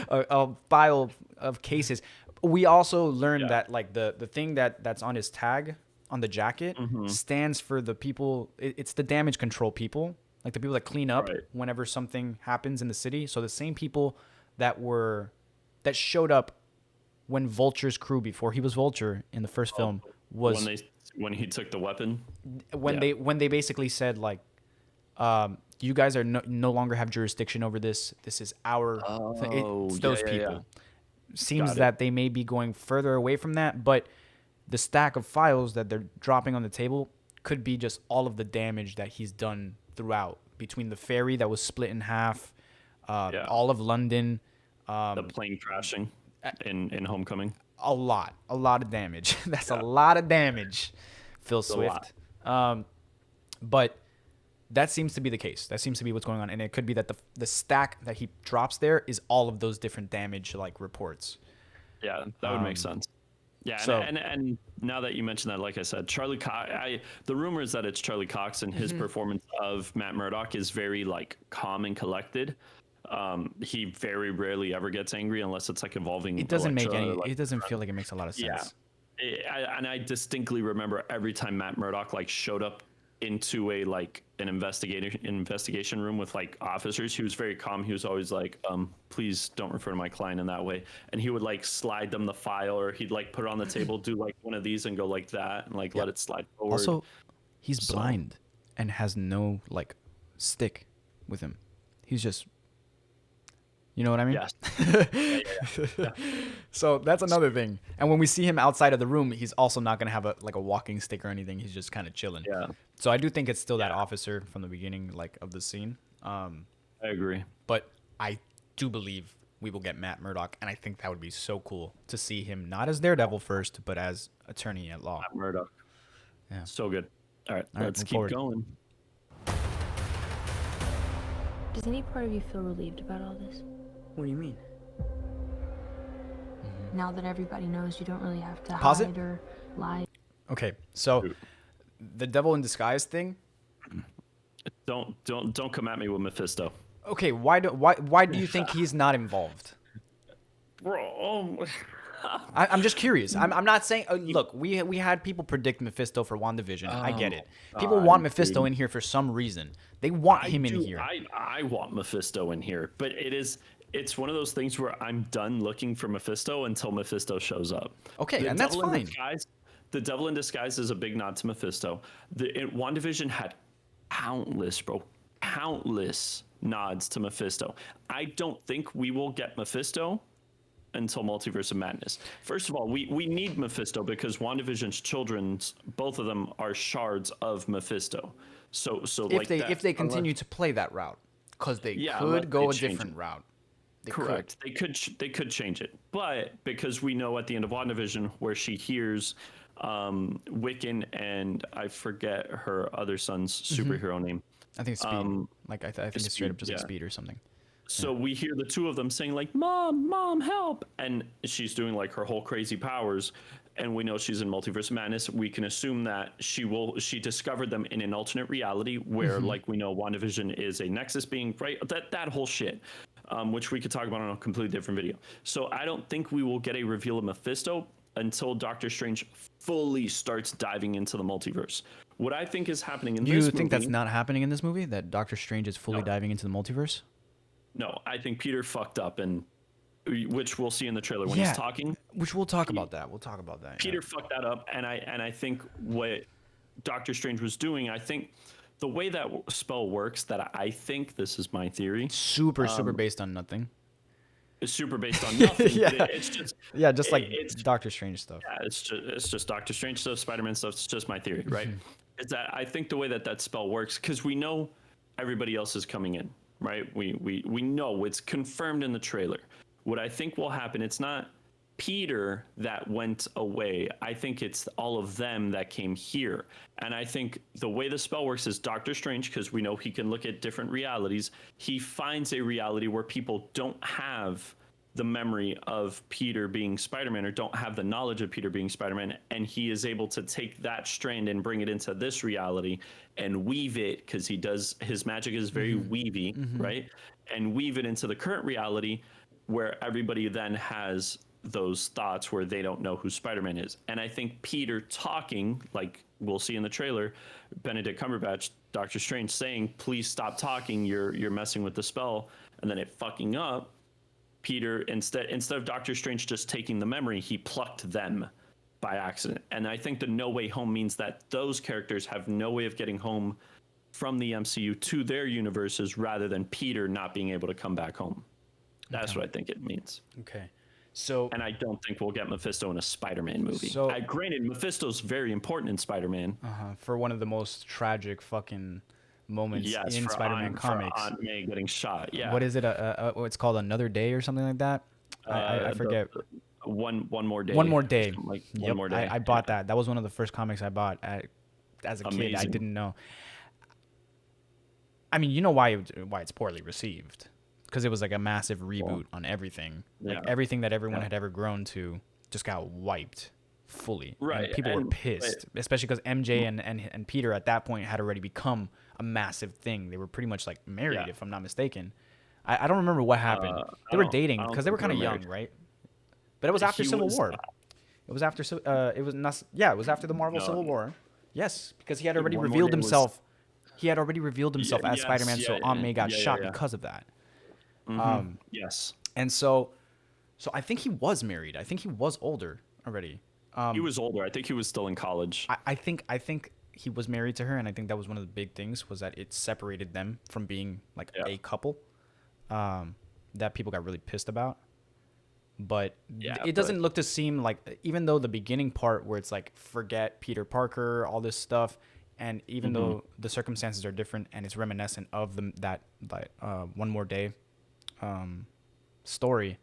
a file of cases. We also learned that like the thing that's on his tag on the jacket stands for the people. It's the damage control people, like the people that clean up whenever something happens in the city. So the same people that showed up when Vulture's crew, before he was Vulture in the first film, was
when he took the weapon.
When they basically said like, you guys are no longer have jurisdiction over this. This is our. It's those people. Yeah. Seems that they may be going further away from that, but the stack of files that they're dropping on the table could be just all of the damage that he's done throughout, between the ferry that was split in half, all of London,
the plane crashing in Homecoming.
A lot of damage. That's a lot of damage, Phil Swift. But that seems to be the case. That seems to be what's going on, and it could be that the stack that he drops there is all of those different damage like reports.
Yeah, that would make sense. Yeah, so, and now that you mentioned that, like I said, Charlie Cox. The rumor is that it's Charlie Cox, and his performance of Matt Murdock is very like calm and collected. He very rarely ever gets angry unless it's like involving.
It doesn't make any. It doesn't feel like it makes a lot of sense.
Yeah, and I distinctly remember every time Matt Murdock like showed up into an investigation room with like officers, he was very calm. He was always like, please don't refer to my client in that way. And he would like slide them the file, or he'd like put it on the table, do like one of these and go like that, and like let it slide forward.
Also, he's blind and has no like stick with him. He's just, you know what I mean?
Yes. Yeah.
So that's another thing. And when we see him outside of the room, he's also not going to have a walking stick or anything. He's just kind of chilling.
Yeah.
So I do think it's still that officer from the beginning, like of the scene.
I agree.
But I do believe we will get Matt Murdock, and I think that would be so cool to see him not as Daredevil first, but as attorney at law.
Matt Murdock.
Yeah.
So good. All right, let's keep going.
Does any part of you feel relieved about all this?
What do you mean?
Now that everybody knows, you don't really have to
Pause
hide
it.
or lie.
Okay, so the devil in disguise thing.
Don't come at me with Mephisto.
Okay, why do you think he's not involved?
Bro,
I'm just curious. I'm not saying. Look, we had people predict Mephisto for WandaVision. I get it. People want Mephisto in here for some reason. They want him in here.
I want Mephisto in here, but it's one of those things where I'm done looking for Mephisto until Mephisto shows up.
Okay, and that's fine.
The Devil in Disguise is a big nod to Mephisto. WandaVision had countless nods to Mephisto. I don't think we will get Mephisto until Multiverse of Madness. First of all, we need Mephisto because WandaVision's children's, both of them are shards of Mephisto. So
if they continue to play that route, because they could go a different route.
Correct. They could change it, but because we know at the end of WandaVision where she hears Wiccan and I forget her other son's superhero name.
I think it's Speed. I think it's straight up just like Speed or something.
So we hear the two of them saying like, "Mom, help!" And she's doing like her whole crazy powers, and we know she's in Multiverse of Madness. We can assume that she discovered them in an alternate reality where, like we know, WandaVision is a Nexus being, right? That whole shit, which we could talk about on a completely different video. So I don't think we will get a reveal of Mephisto until Doctor Strange fully starts diving into the multiverse. What I think is happening in this movie...
You think that's not happening in this movie? That Doctor Strange is fully diving into the multiverse?
No, I think Peter fucked up, and which we'll see in the trailer when he's talking.
Which we'll talk about that. We'll talk about that.
Peter fucked that up, and I think what Doctor Strange was doing, I think the way that spell works, that I think, this is my theory...
Super based on nothing.
It's super based on nothing. It's just
it's Doctor Strange stuff.
Yeah, it's just Doctor Strange stuff, Spider-Man stuff. It's just my theory, right? Is that I think the way that spell works, because we know everybody else is coming in, right? We know it's confirmed in the trailer. What I think will happen, it's not Peter that went away. I think it's all of them that came here. And I think the way the spell works is Doctor Strange, because we know he can look at different realities. He finds a reality where people don't have the memory of Peter being Spider-Man or don't have the knowledge of Peter being Spider-Man. And he is able to take that strand and bring it into this reality and weave it, because his magic is very weavy, right? And weave it into the current reality where everybody then has those thoughts where they don't know who Spider-Man is. And I think Peter talking, like we'll see in the trailer, Benedict Cumberbatch, Doctor Strange saying, "Please stop talking, you're messing with the spell," and then it fucking up. Peter, instead of Doctor Strange just taking the memory, he plucked them by accident. And I think the No Way Home means that those characters have no way of getting home from the MCU to their universes, rather than Peter not being able to come back home. That's what I think it means.
Okay. So,
and I don't think we'll get Mephisto in a Spider-Man movie.
So,
granted, Mephisto's very important in Spider-Man.
For one of the most tragic fucking moments in Spider-Man comics.
For Aunt May getting shot. Yeah.
What is it? It's called Another Day or something like that. I forget.
One more day.
One more day.
Like
One more day. I bought that. That was one of the first comics I bought as a kid. I didn't know. I mean, you know why it's poorly received. Because it was like a massive reboot on everything. Like everything that everyone had ever grown to just got wiped fully. Right. And people were pissed, especially because MJ and Peter at that point had already become a massitive thing. They were pretty much like married, if I'm not mistaken. I don't remember what happened. They were dating because they were kind of young, right? But it was after Civil War. It was after it was after the Marvel Civil War. Yes, because he had already revealed himself. He had already revealed himself as Spider-Man, so Aunt May got shot because of that.
Yes.
And so I think he was married. I think he was older already.
He was older. I think he was still in college.
I think he was married to her, and I think that was one of the big things, was that it separated them from being like a couple. That people got really pissed about. But it doesn't look to seem like, even though the beginning part where it's like forget Peter Parker, all this stuff, and even though the circumstances are different and it's reminiscent of that One More Day story,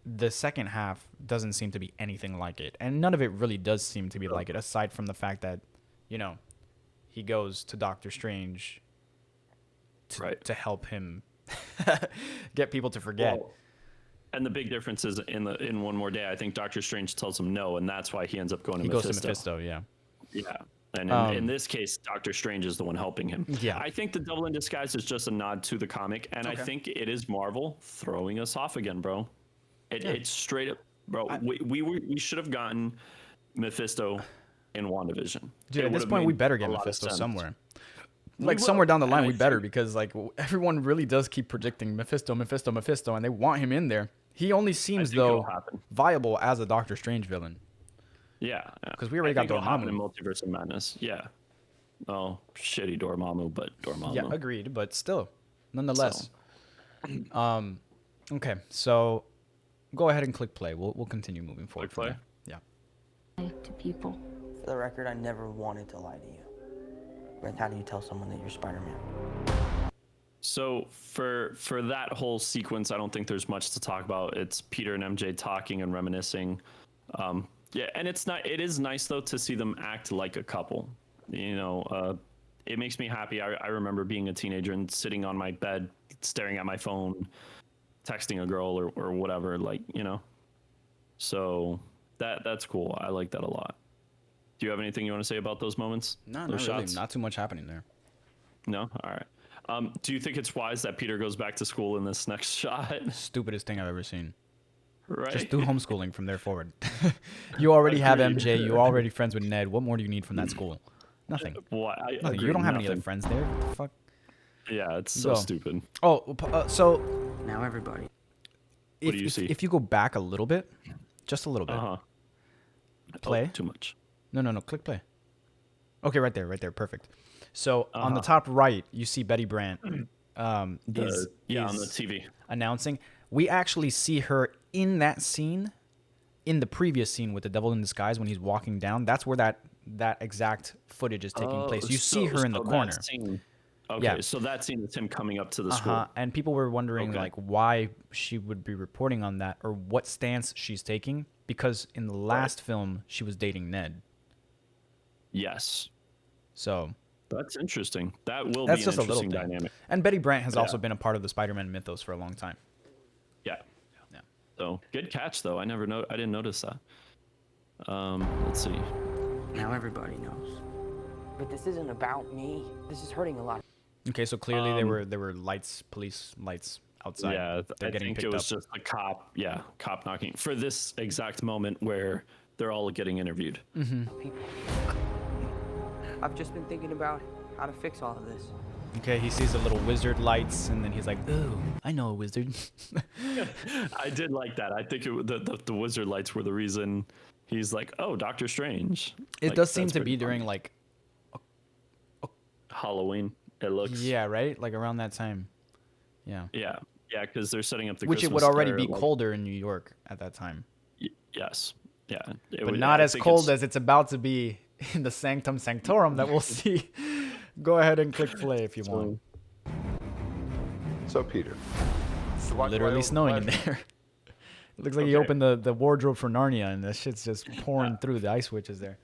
the second half doesn't seem to be anything like it, and none of it really does seem to be like it, aside from the fact that he goes to Doctor Strange to help him get people to forget.
And the big difference is in One More Day, I think Doctor Strange tells him no, and that's why he ends up going to Mephisto.
Goes to Mephisto. Yeah
And in this case, Doctor Strange is the one helping him.
Yeah.
I think the Devil in Disguise is just a nod to the comic, and I think it is Marvel throwing us off again, bro. It's straight up, bro. We should have gotten Mephisto in WandaVision.
Dude, at this point, we better get Mephisto somewhere. Like somewhere down the line, we better, because like everyone really does keep predicting Mephisto, and they want him in there. He only seems though viable as a Doctor Strange villain.
Yeah,
because we already got Dormammu
in Multiverse of Madness. Yeah. Oh, shitty Dormammu, but Dormammu.
Yeah, agreed, but still, nonetheless. Okay, so go ahead and click play. We'll continue moving forward.
Click play.
Yeah.
To people.
For the record, I never wanted to lie to you. But how do you tell someone that you're Spider-Man?
So for that whole sequence, I don't think there's much to talk about. It's Peter and MJ talking and reminiscing. Yeah, and it is nice though to see them act like a couple. You know, it makes me happy. I remember being a teenager and sitting on my bed, staring at my phone, texting a girl or whatever, like, you know. So that's cool. I like that a lot. Do you have anything you want to say about those moments?
No,
those
not really. Not too much happening there.
No? All right. Do you think it's wise that Peter goes back to school in this next shot?
Stupidest thing I've ever seen.
Right.
Just do homeschooling from there forward. You already have MJ. You're already friends with Ned. What more do you need from that school? Nothing.
What?
Nothing. You don't have any other friends there. What the fuck?
Yeah, it's so stupid.
Oh, so
Now everybody.
What do you see?
If you go back a little bit, just a little bit. Play.
Oh, too much.
No. Click play. Okay, right there. Perfect. So on the top right, you see Betty Brant. Is
on the TV
announcing. We actually see her in that scene, in the previous scene with the Devil in Disguise when he's walking down. That's where that exact footage is taking place. You see her in the corner.
Okay,
yeah.
So that scene is him coming up to the school.
And people were wondering like why she would be reporting on that or what stance she's taking, because in the last film she was dating Ned.
Yes.
So
that's interesting. That's
be an
interesting dynamic.
And Betty Brant has also been a part of the Spider-Man mythos for a long time.
Yeah. So good catch though. I didn't notice that. Let's see.
Now everybody knows. But this isn't about me. This is hurting a lot.
Okay, so clearly there were lights, police lights outside.
Yeah,
they're getting picked up.
It was just a cop. Yeah, cop knocking for this exact moment where they're all getting interviewed.
People. I've just been thinking about how to fix all of this.
Okay, he sees the little wizard lights, and then he's like, "Ooh, I know a wizard."
I did like that. I think the wizard lights were the reason he's like, "Oh, Doctor Strange."
It does seem to be during like
Halloween. It looks.
Yeah, right. Like around that time. Yeah.
Yeah, because they're setting up the.
Which
Christmas
it would already be
like,
colder in New York at that time.
Yes. Yeah.
But not as cold as it's about to be in the Sanctum Sanctorum that we'll see. Go ahead and click play if you want.
So, Peter.
It's literally snowing in there. It looks like he opened the wardrobe for Narnia, and that shit's just pouring through. The ice witch is there.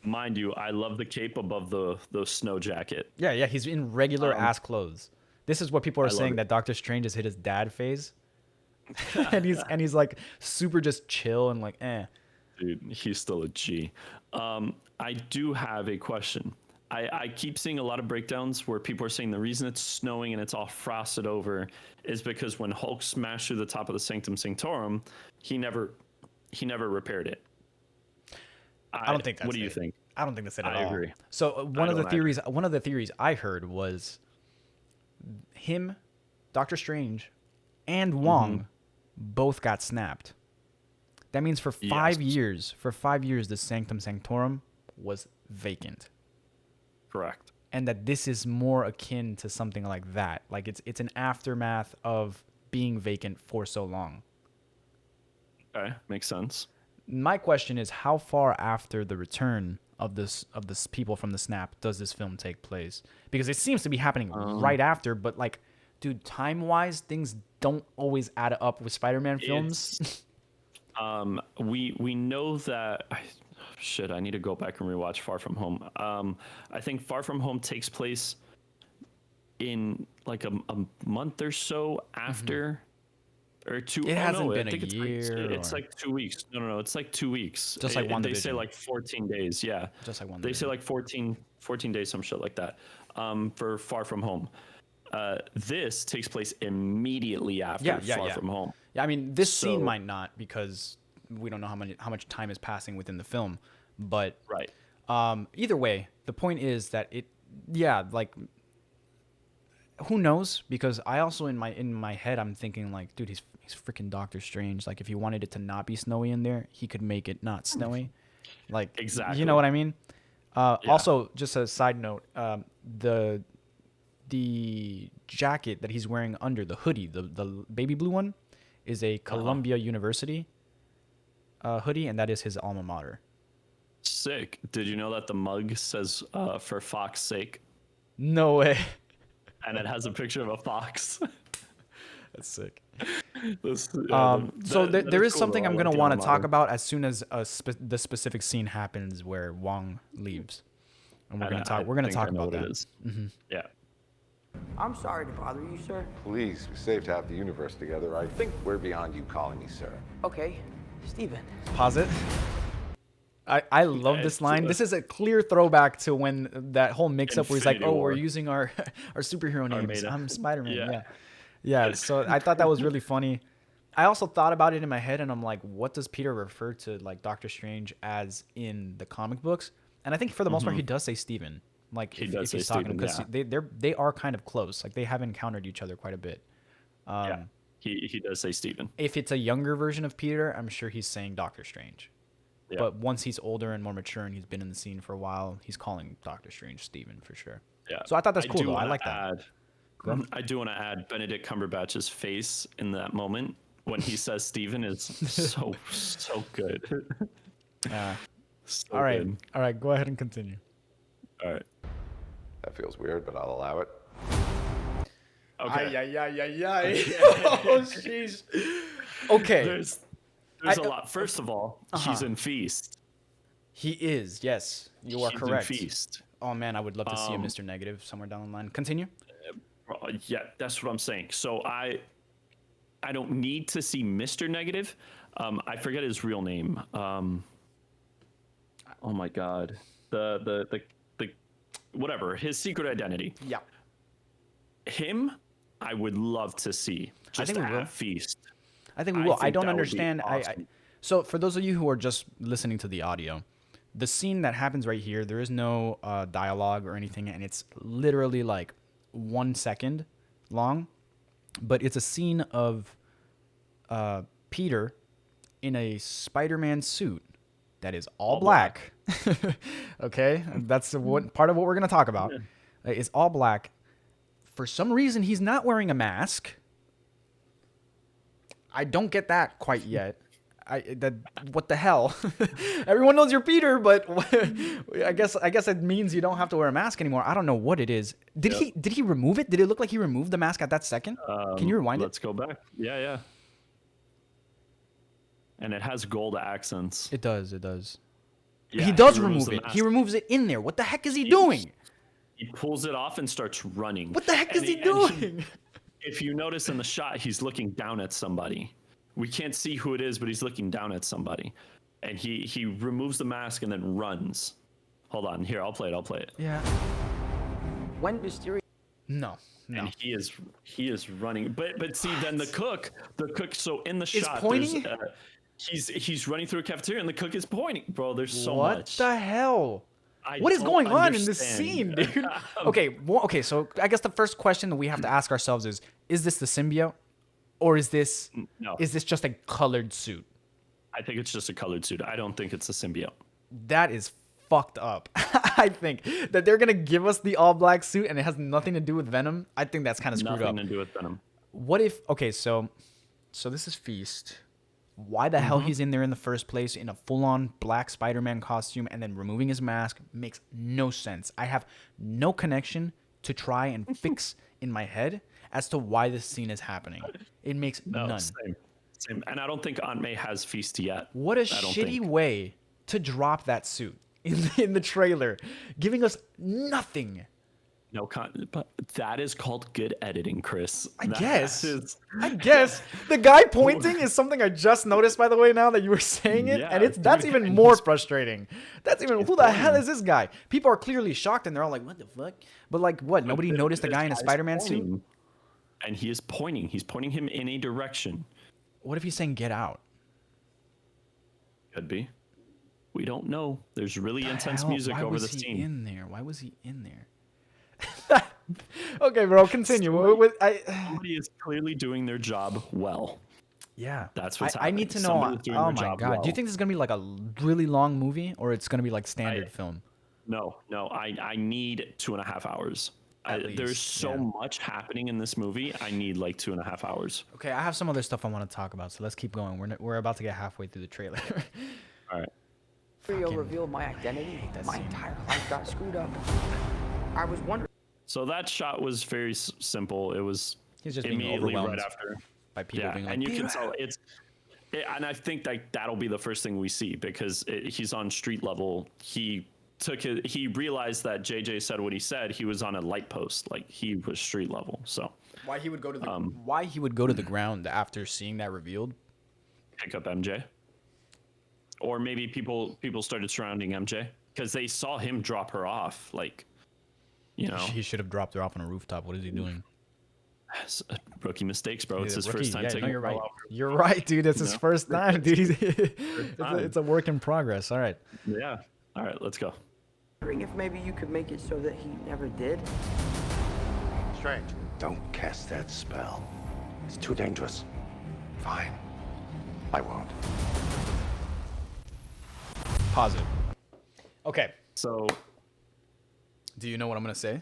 Mind you, I love the cape above the snow jacket.
Yeah, he's in regular ass clothes. This is what people are saying, that Doctor Strange has hit his dad phase. and he's like super just chill and like
Dude, he's still a G. I do have a question. I keep seeing a lot of breakdowns where people are saying the reason it's snowing and it's all frosted over is because when Hulk smashed through the top of the Sanctum Sanctorum, he never repaired it.
I don't think that's
What do you think?
I don't think that's it at all.
I agree.
So one of the theories I heard was him, Doctor Strange, and Wong both got snapped. That means for 5 years, the Sanctum Sanctorum was vacant.
Correct.
And that this is more akin to something like that. Like it's an aftermath of being vacant for so long.
Okay, makes sense.
My question is, how far after the return of this people from the snap does this film take place? Because it seems to be happening right after, but like, dude, time-wise, things don't always add up with Spider-Man films.
We know that. Shit, I need to go back and rewatch Far From Home. I think Far From Home takes place in like a month or so after, or two.
It hasn't been
I think
a year.
It's like 2 weeks. No, it's like 2 weeks.
Just like
They say
WandaVision.
like 14 days. Yeah,
Just like
they say
WandaVision.
like 14 days, some shit like that. For Far From Home. This takes place immediately after Far From Home.
Yeah, I mean, this scene might not because we don't know how much time is passing within the film, but
Right.
either way, the point is that like, who knows? Because I also in my head I'm thinking like, dude, he's freaking Doctor Strange. Like, if he wanted it to not be snowy in there, he could make it not snowy. Like,
Exactly.
you know what I mean?
Yeah.
Also, just a side note, the jacket that he's wearing under the hoodie, the baby blue one, is a Columbia University hoodie, and that is his alma mater.
Sick. Did you know that the mug says "for Fox's sake"
No way.
and it has a picture of a fox?
That's sick.
So
There is something I'm going to want to talk about as soon as the specific scene happens where Wong leaves. And we're going to talk about that.
Mm-hmm. Yeah.
I'm sorry to bother you, sir.
Please, we're safe to have the universe together. I think we're beyond you calling me sir.
Okay, Steven.
Pause it. I love this line. This is a clear throwback to when that whole mix-up where he's like,
Infinity
"Oh, we're
War.
using our superhero names.
Armada.
I'm Spider-Man."
Yeah.
Yeah. So I thought that was really funny. I also thought about it in my head, and I'm like, what does Peter refer to like Doctor Strange as in the comic books? And I think for the most part, he does say Steven. Like,
He
if
does
he's
say
talking to him,
Steven,
because they are kind of close. Like, they have encountered each other quite a bit.
Yeah. He does say Steven.
If it's a younger version of Peter, I'm sure he's saying Doctor Strange.
Yeah.
But once he's older and more mature and he's been in the scene for a while, he's calling Doctor Strange Steven for sure.
Yeah.
So I thought that's cool,
do
though. I
wanna
like that.
I do want to add Benedict Cumberbatch's face in that moment when he says Steven is so good. So
All right.
good.
All right. Go ahead and continue.
All right.
That feels weird, but I'll allow it.
Okay.
Oh, jeez. Okay.
There's a lot. First of all, he's in Feast.
He is. Yes. You are
He's
correct.
in Feast.
Oh, man. I would love to see a Mr. Negative somewhere down the line. Continue.
Yeah, that's what I'm saying. So I don't need to see Mr. Negative. I forget his real name. Oh my God. The whatever, his secret identity.
Yeah.
Him, I would love to see. Just
think we will.
at Feast.
I think we will. I
think
don't
that would be
understand.
awesome.
So for those of you who are just listening to the audio, the scene that happens right here, there is no dialogue or anything, and it's literally like 1 second long, but it's a scene of Peter in a Spider-Man suit that is all black. Okay, that's part of what we're gonna talk about. It's all black. For some reason, he's not wearing a mask. I don't get that quite yet. What the hell? Everyone knows you're Peter, but I guess it means you don't have to wear a mask anymore. I don't know what it is. Did he remove it? Did it look like he removed the mask at that second? Can you rewind
Let's go back. Yeah. And it has gold accents.
It does.
Yeah,
he does
removes
remove
the
it. He
mask.
removes it in there. What the heck is he doing?
He pulls it off and starts running.
What the heck is he doing?
If you notice in the shot, he's looking down at somebody. We can't see who it is, but he's looking down at somebody. And he removes the mask and then runs. Hold on. Here, I'll play it.
Yeah.
When Mysterio...
No.
And he is running. But see, then the cook, so in the
Is
shot,
pointing?
he's running through a cafeteria and the cook is pointing. Bro, there's so
What
much.
the hell?
I
What is
don't
going on in this
understand.
scene, dude? Okay, so I guess the first question that we have to ask ourselves is this the symbiote? Or is this just a colored suit?
I think it's just a colored suit. I don't think it's a symbiote.
That is fucked up. I think that they're gonna give us the all black suit and it has nothing to do with Venom. I think that's kind of screwed up.
Nothing to do with Venom.
What if so this is Feast. Why the hell he's in there in the first place in a full-on black Spider-Man costume and then removing his mask makes no sense. I have no connection to try and fix in my head as to why this scene is happening. It makes none.
Same. And I don't think Aunt May has Feast yet.
What a shitty way to drop that suit in the trailer, giving us nothing
But that is called good editing, Chris.
I
That
guess.
is-
I guess the guy pointing is something I just noticed, by the way, now that you were saying it,
Yeah,
and that's
dude,
even
and
more
he's-
frustrating. That's even
he's
who the hell
pointing.
is this guy? People are clearly shocked and they're all like, "What the fuck?" But like, what? Nobody noticed the
This
guy in a
guy's
Spider-Man suit?
pointing, and he is pointing. He's pointing him in a direction.
What if he's saying "Get out"?
Could be. We don't know. There's really intense
Hell,
music
why
over
was
the
he
scene.
in there? Why was he in there? Okay, bro, continue.
Somebody is clearly doing their job well.
Yeah,
That's what's
I need
happening.
to know.
Somebody's doing
Oh
their
my
job
god, do you
well.
think this is gonna be like a really long movie, or it's gonna be like standard film?
No. I need 2.5 hours.
At
There's
least,
so
yeah.
much happening in this movie. I need like 2.5 hours.
Okay, I have some other stuff I want to talk about, so let's keep going. We're about to get halfway through the trailer.
All right.
Rio revealed my identity. My entire life got screwed up. I was wondering.
So that shot was very simple. It was
He's just being
immediately
overwhelmed
right after.
by people being like,
and you can
"Peter!"
tell and I think that'll be the first thing we see because he's on street level. He realized that JJ said what he said. He was on a light post, like he was street level. So
why he would go to the ground after seeing that revealed?
pick up MJ, or maybe people started surrounding MJ because they saw him drop her off. Like, you know,
He should have dropped her off on a rooftop. What is he doing?
rookie mistakes, bro. It's
He's
his
a rookie.
first time
Yeah,
taking
no, you're
a
right.
ball out.
You're right, dude. It's his
know?
first time, dude.
time.
It's a work in progress. All right.
Yeah. All right, let's go.
If maybe you could make it so that he never did.
Strange.
Don't cast that spell. It's too dangerous. Fine. I won't.
Pause it. Okay.
So
Do you know what I'm gonna say?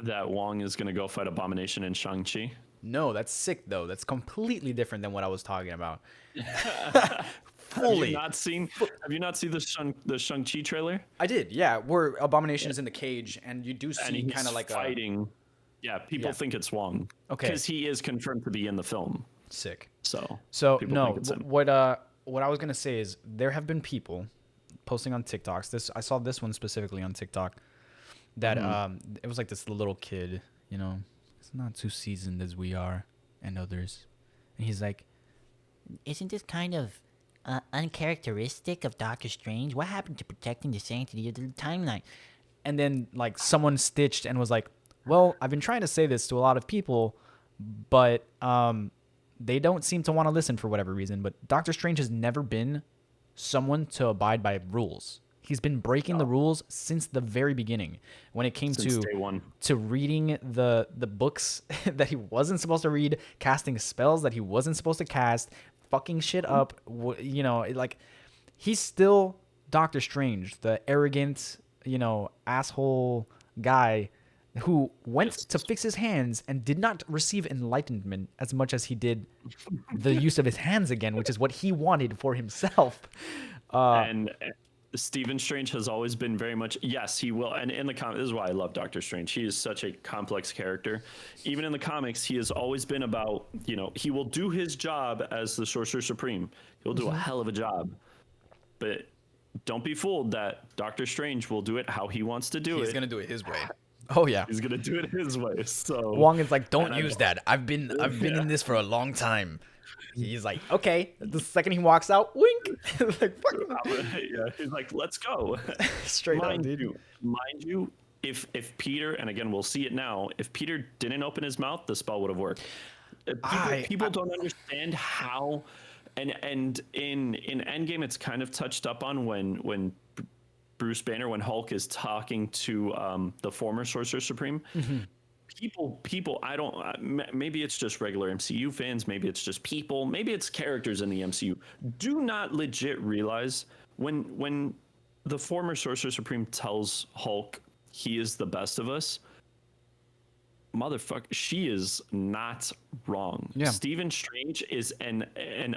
that Wong is gonna go fight Abomination in Shang-Chi.
No, that's sick though. That's completely different than what I was talking about.
Have
Fully.
you not seen the Shang-Chi trailer?
I did, yeah. Where Abomination is in the cage, and you do
And
see
he's
kind of like
fighting. Yeah, people
Yeah.
think it's Wong.
Okay.
Because he is confirmed to be in the film.
sick.
So people
no,
think it's him.
what I was gonna say is there have been people posting on TikToks. I saw this one specifically on TikTok that it was like this little kid, you know, it's not too seasoned as we are and others, and he's like,
Isn't this kind of uncharacteristic of Doctor Strange? What happened to protecting the sanctity of the timeline?
and then like someone stitched and was like, well, I've been trying to say this to a lot of people, but they don't seem to want to listen for whatever reason. But Doctor Strange has never been someone to abide by rules. He's been breaking the rules since the very beginning. When it came
Since day one.
to reading the books that he wasn't supposed to read, casting spells that he wasn't supposed to cast, fucking shit up, you know, like he's still Doctor Strange, the arrogant, you know, asshole guy who went to fix his hands and did not receive enlightenment as much as he did the use of his hands again, which is what he wanted for himself.
And Stephen Strange has always been very much, yes, he will. And in the comics, this is why I love Doctor Strange. He is such a complex character. Even in the comics, he has always been about, you know, he will do his job as the Sorcerer Supreme. He'll do a hell of a job. But don't be fooled that Doctor Strange will do it how he wants to do
He's
it.
gonna do it his way. Oh yeah.
He's going to do it his way. So
Wong is like, don't
And I
use
don't-
that. I've been in this for a long time. He's like, okay. The second he walks out, wink. Like, fuck.
yeah, he's like, let's go.
Straight up, dude.
Mind you, if Peter, and again we'll see it now, if Peter didn't open his mouth, the spell would have worked. People don't understand how, and in Endgame it's kind of touched up on when Bruce Banner, when Hulk is talking to the former Sorcerer Supreme. People, I don't. Maybe it's just regular MCU fans. Maybe it's just people. Maybe it's characters in the MCU. Do not legit realize when the former Sorcerer Supreme tells Hulk he is the best of us. Motherfucker, she is not wrong.
Yeah.
Stephen Strange is an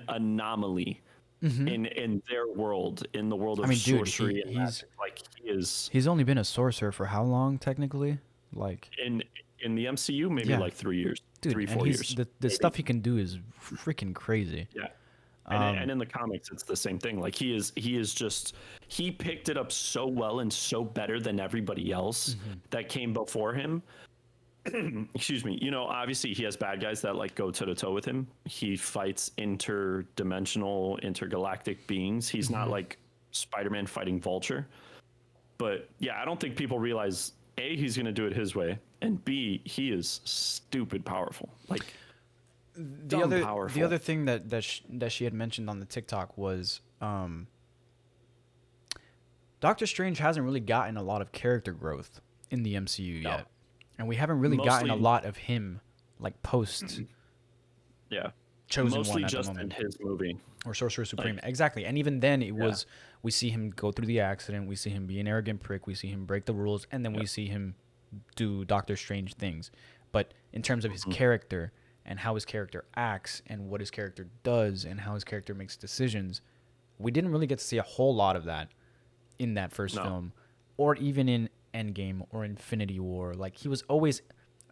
anomaly in their world, in the world of
I mean, dude,
sorcery and
he's
magic. Like he is
he's only been a sorcerer for how long, technically? Like,
in the MCU, maybe
Yeah.
like 3 years,
dude,
3-4
and
years.
the stuff he can do is freaking crazy.
Yeah. And in the comics, it's the same thing. Like he picked it up so well and so better than everybody else that came before him. Excuse me. You know, obviously he has bad guys that like go toe to toe with him. He fights interdimensional, intergalactic beings. He's not like Spider-Man fighting Vulture. But yeah, I don't think people realize A, he's going to do it his way, and B, he is stupid powerful. Like
the other thing that she had mentioned on the TikTok was Doctor Strange hasn't really gotten a lot of character growth in the MCU yet. And we haven't really gotten a lot of him, like post.
Yeah.
Chosen
mostly
One at
just
the moment.
in his movie.
Or Sorcerer Supreme. Exactly. And even then, it was, we see him go through the accident. We see him be an arrogant prick. We see him break the rules. And then we see him do Doctor Strange things. But in terms of his character and how his character acts and what his character does and how his character makes decisions, we didn't really get to see a whole lot of that in that first film. Or even in Endgame or Infinity War. Like, he was always,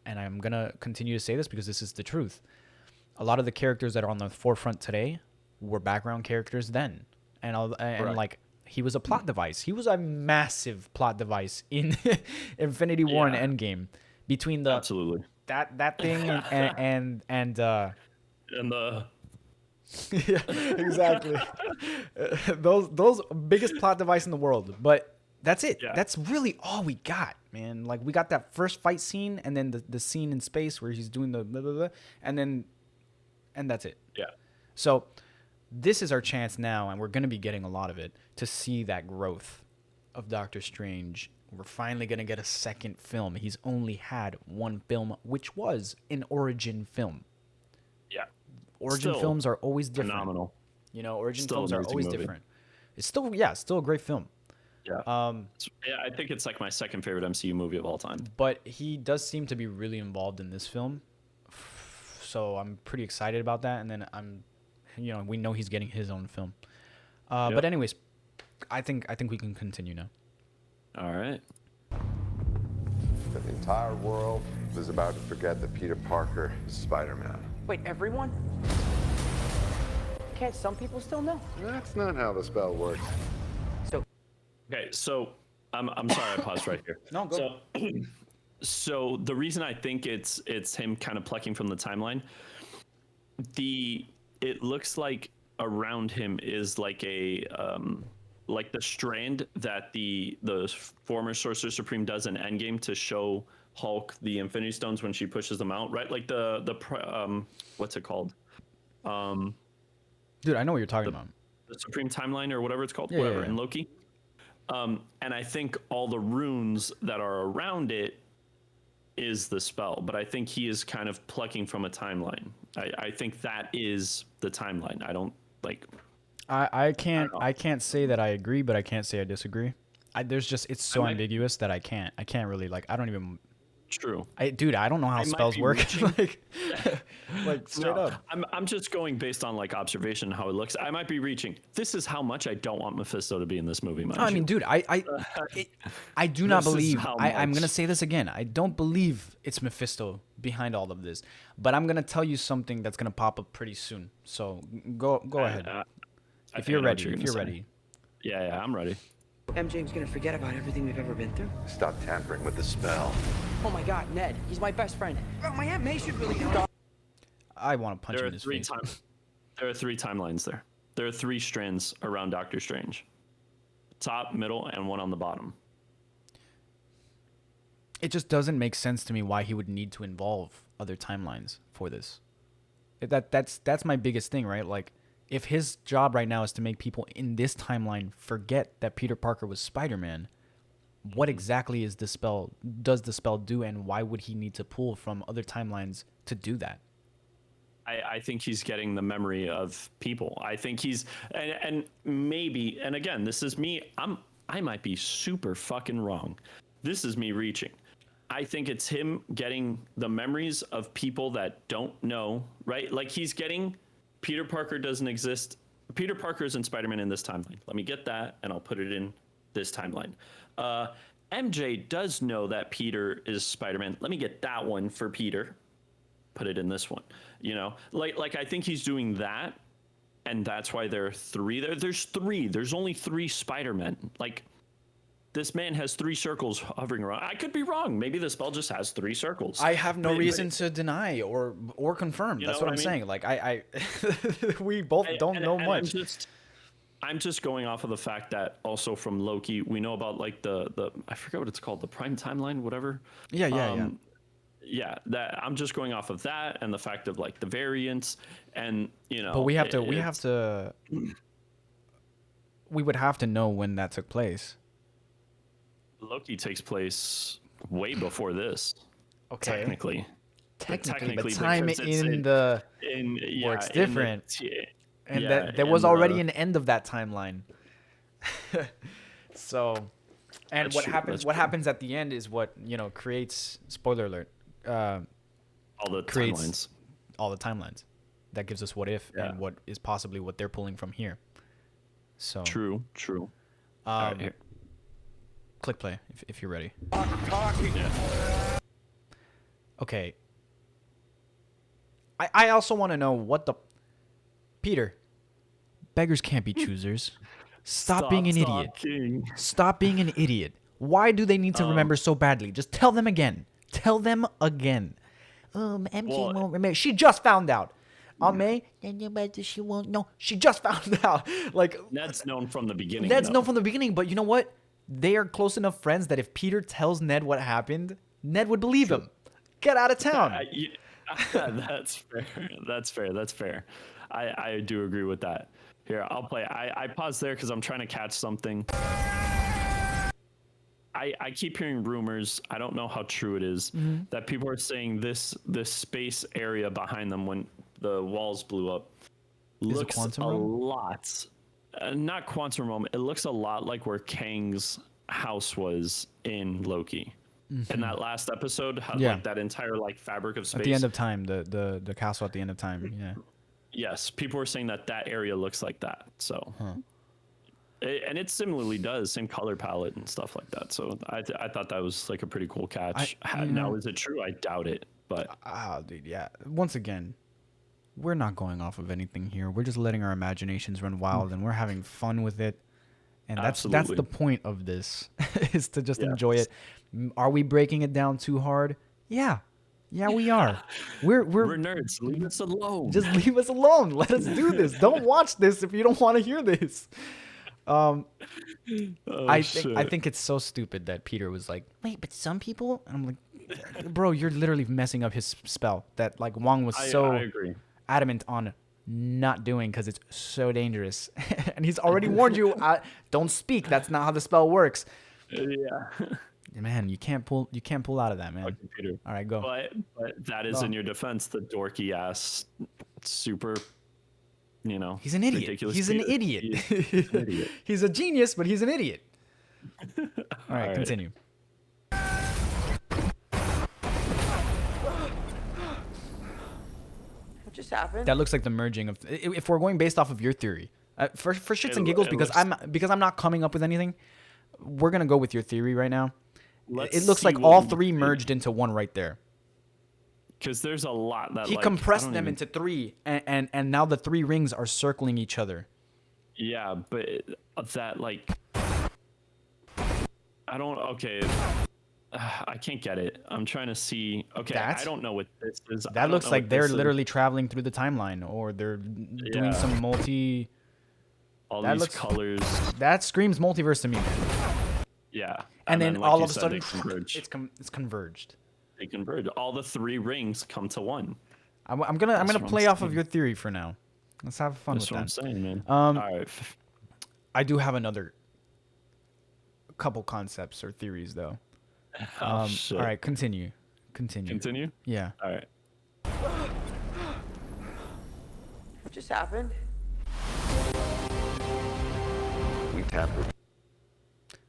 and I'm gonna continue to say this because this is the truth, a lot of the characters that are on the forefront today were background characters then, and like, he was a plot device. He was a massive plot device in Infinity War and Endgame, between the
absolutely
that thing and the yeah, exactly. those biggest plot device in the world. But that's it.
Yeah.
That's really all we got, man. Like, we got that first fight scene, and then the scene in space where he's doing the blah, blah, blah, and that's it.
Yeah.
So this is our chance now, and we're going to be getting a lot of it, to see that growth of Doctor Strange. We're finally going to get a second film. He's only had one film, which was an origin film.
Yeah.
Origin films are always different.
Phenomenal.
You know, origin
Still
films are
amazing
always
movie.
different. It's still a great film.
Yeah. Yeah, I think it's like my second favorite MCU movie of all time.
But he does seem to be really involved in this film. So I'm pretty excited about that. And then we know he's getting his own film. But anyways, I think we can continue now.
All right.
The entire world is about to forget that Peter Parker is Spider-Man.
Wait, everyone? Can't some people still know?
That's not how the spell works.
So,
Okay, so I'm sorry I paused right here.
No, go.
So the reason I think it's him kind of plucking from the timeline, it looks like around him is like a like the strand that the former Sorcerer Supreme does in Endgame to show Hulk the Infinity Stones when she pushes them out, right? Like the what's it called?
Dude, I know what you're talking about.
The Supreme Timeline or whatever it's called,
Yeah,
whatever,
yeah.
in Loki. And I think all the runes that are around it is the spell, but I think he is kind of plucking from a timeline. I think that is the timeline. I don't like.
I can't say that I agree, but I can't say I disagree. It's so ambiguous that I can't really, like, I don't even.
True.
I don't know how spells work. like straight up.
I'm just going based on like observation how it looks. I might be reaching. This is how much I don't want Mephisto to be in this movie.
I mean, dude, I do not
This is
believe.
how
I'm
much.
gonna say this again. I don't believe it's Mephisto behind all of this. But I'm gonna tell you something that's gonna pop up pretty soon. So go ahead. If you're ready.
Yeah, I'm ready.
MJ's gonna forget about everything we've ever been through.
Stop tampering with the spell.
Oh my God, Ned, he's my best friend. Oh, my Aunt May should really know.
I want to punch
There
him
are
in his
three
face.
There are three timelines there. There are three strands around Doctor Strange. Top, middle, and one on the bottom.
It just doesn't make sense to me why he would need to involve other timelines for this. That's my biggest thing, right? Like, if his job right now is to make people in this timeline forget that Peter Parker was Spider-Man, what exactly does the spell do, and why would he need to pull from other timelines to do that?
I think he's getting the memory of people. I think he's and maybe, and again, this is me. I might be super fucking wrong. This is me reaching. I think it's him getting the memories of people that don't know, right? Like, he's getting Peter Parker doesn't exist. Peter Parker isn't Spider-Man in this timeline. Let me get that, and I'll put it in this timeline. MJ does know that Peter is Spider-Man. Let me get that one for Peter. Put it in this one. You know, like I think he's doing that, and that's why there are 3 there. There's 3. There's only 3 Spider-Men. Like, this man has 3 circles hovering around. I could be wrong. Maybe the spell just has 3 circles.
I have no reason to deny or confirm. That's what I'm
I mean?
saying. Like I we both don't know much.
I'm just going off of the fact that also from Loki, we know about like the I forget what it's called, the prime timeline, whatever.
Yeah.
Yeah, that I'm just going off of that and the fact of like the variants and
But we would have to know when that took place.
Loki takes place way before this.
Okay.
Technically,
but
because
time
it's
works different. And
yeah,
there was already an end of that timeline. So, and
That's
what
true,
happens?
that's
What
true.
happens at the end is what creates. Spoiler alert.
all the
Creates
timelines.
all the timelines. That gives us what if
Yeah.
and what is possibly what they're pulling from here. So
True. All right, here.
click play if you're ready.
Yeah.
Okay. I also want to know what the Peter. Beggars can't be choosers. Stop being an idiot.
talking.
Stop being an idiot. Why do they need to remember so badly? Just tell them again. Tell them again.
MJ
Well,
won't
Remember, she just found out. May,
remember. She won't know.
she just found out. Like,
Ned's known from the beginning.
Ned's
though.
known from the beginning, but you know what? They are close enough friends that if Peter tells Ned what happened, Ned would believe him. Get out of town.
That's fair. That's fair. I do agree with that. Here, I'll play. I paused there because I'm trying to catch something. I keep hearing rumors. I don't know how true it is, that people are saying this space area behind them when the walls blew up looks
quantum
a
realm?
lot. Not quantum realm. It looks a lot like where Kang's house was in Loki. In that last episode, how,
Yeah.
like that entire like fabric of space.
At the end of time, the castle at the end of time. Yeah.
Yes, people were saying that area looks like that. So, and it similarly does, same color palette and stuff like that. So I thought that was like a pretty cool catch. Now, is it true? I doubt it, but
Dude, yeah. Once again, we're not going off of anything here. We're just letting our imaginations run wild, and we're having fun with it. And that's
Absolutely.
the point of this, is to just enjoy
Yes.
it. Are we breaking it down too hard? Yeah, we are. We're
nerds. Leave us alone.
just leave us alone. Let us do this. Don't watch this if you don't want to hear this. I think it's so stupid that Peter was like, wait, but some people. And I'm like, bro, you're literally messing up his spell that like Wong was so
I agree.
adamant on not doing because it's so dangerous, and he's already warned you. Don't speak. That's not how the spell works.
Yeah.
Man, you can't pull out of that, man.
Okay, Peter.
All right, go.
But that is in your defense, the dorky ass, super,
He's an idiot.
ridiculous
He's an
Peter.
idiot.
He's an idiot.
He's a genius, but he's an idiot. All right,
right.
continue.
What just happened?
That looks like the merging of. If we're going based off of your theory, for shits and giggles,
it
because
looks-
I'm not coming up with anything. We're gonna go with your theory right now.
Let's
It looks
see
like
what
all
we
three
think.
merged into one right there.
Because there's a lot that
He
like,
compressed
I don't
them
even-
into three, and now the three rings are circling each other.
Yeah, but that like, I don't. Okay, I can't get it. I'm trying to see. Okay,
That's-
I don't know what this is. I
That
don't
looks
know
like
what
they're
this is.
literally traveling through the timeline, or they're doing
Yeah.
some multi.
all
that
these
looks-
colors.
That screams multiverse to me, man.
Yeah,
And then
like
all
you
of a
said,
sudden,
they converge.
it's converged.
They converge. All the three rings come to one.
I'm gonna
what I'm
play off of
saying.
your theory for now. Let's have fun
That's
with
what
that.
I'm saying, man.
Um,
all right.
I do have another couple concepts or theories though.
Oh, shit.
All right, continue.
Continue.
Yeah.
All right.
What just happened?
We tampered with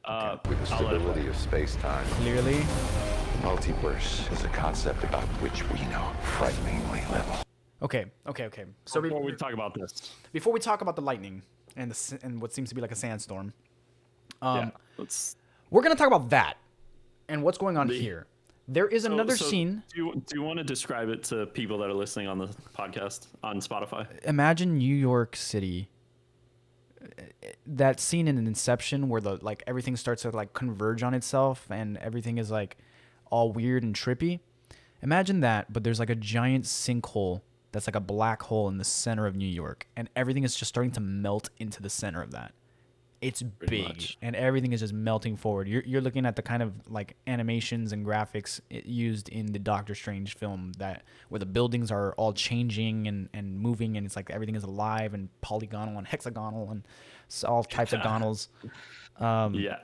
the
I'll let it
stability of space-time.
Clearly.
The multiverse is a concept about which we know frighteningly little.
Okay. So
Before we talk about this,
before we talk about the lightning and and what seems to be like a sandstorm,
yeah, let's.
we're gonna talk about that and what's going on here. There is another scene.
Do you want to describe it to people that are listening on the podcast on Spotify?
Imagine New York City. That scene in Inception where the like everything starts to like converge on itself and everything is like all weird and trippy. Imagine that, but there's like a giant sinkhole that's like a black hole in the center of New York, and everything is just starting to melt into the center of that. It's
Pretty
big,
much.
and everything is just melting forward. You're looking at the kind of like animations and graphics used in the Doctor Strange film that where the buildings are all changing and moving, and it's like everything is alive and polygonal and hexagonal and all types of gonals.
Yeah.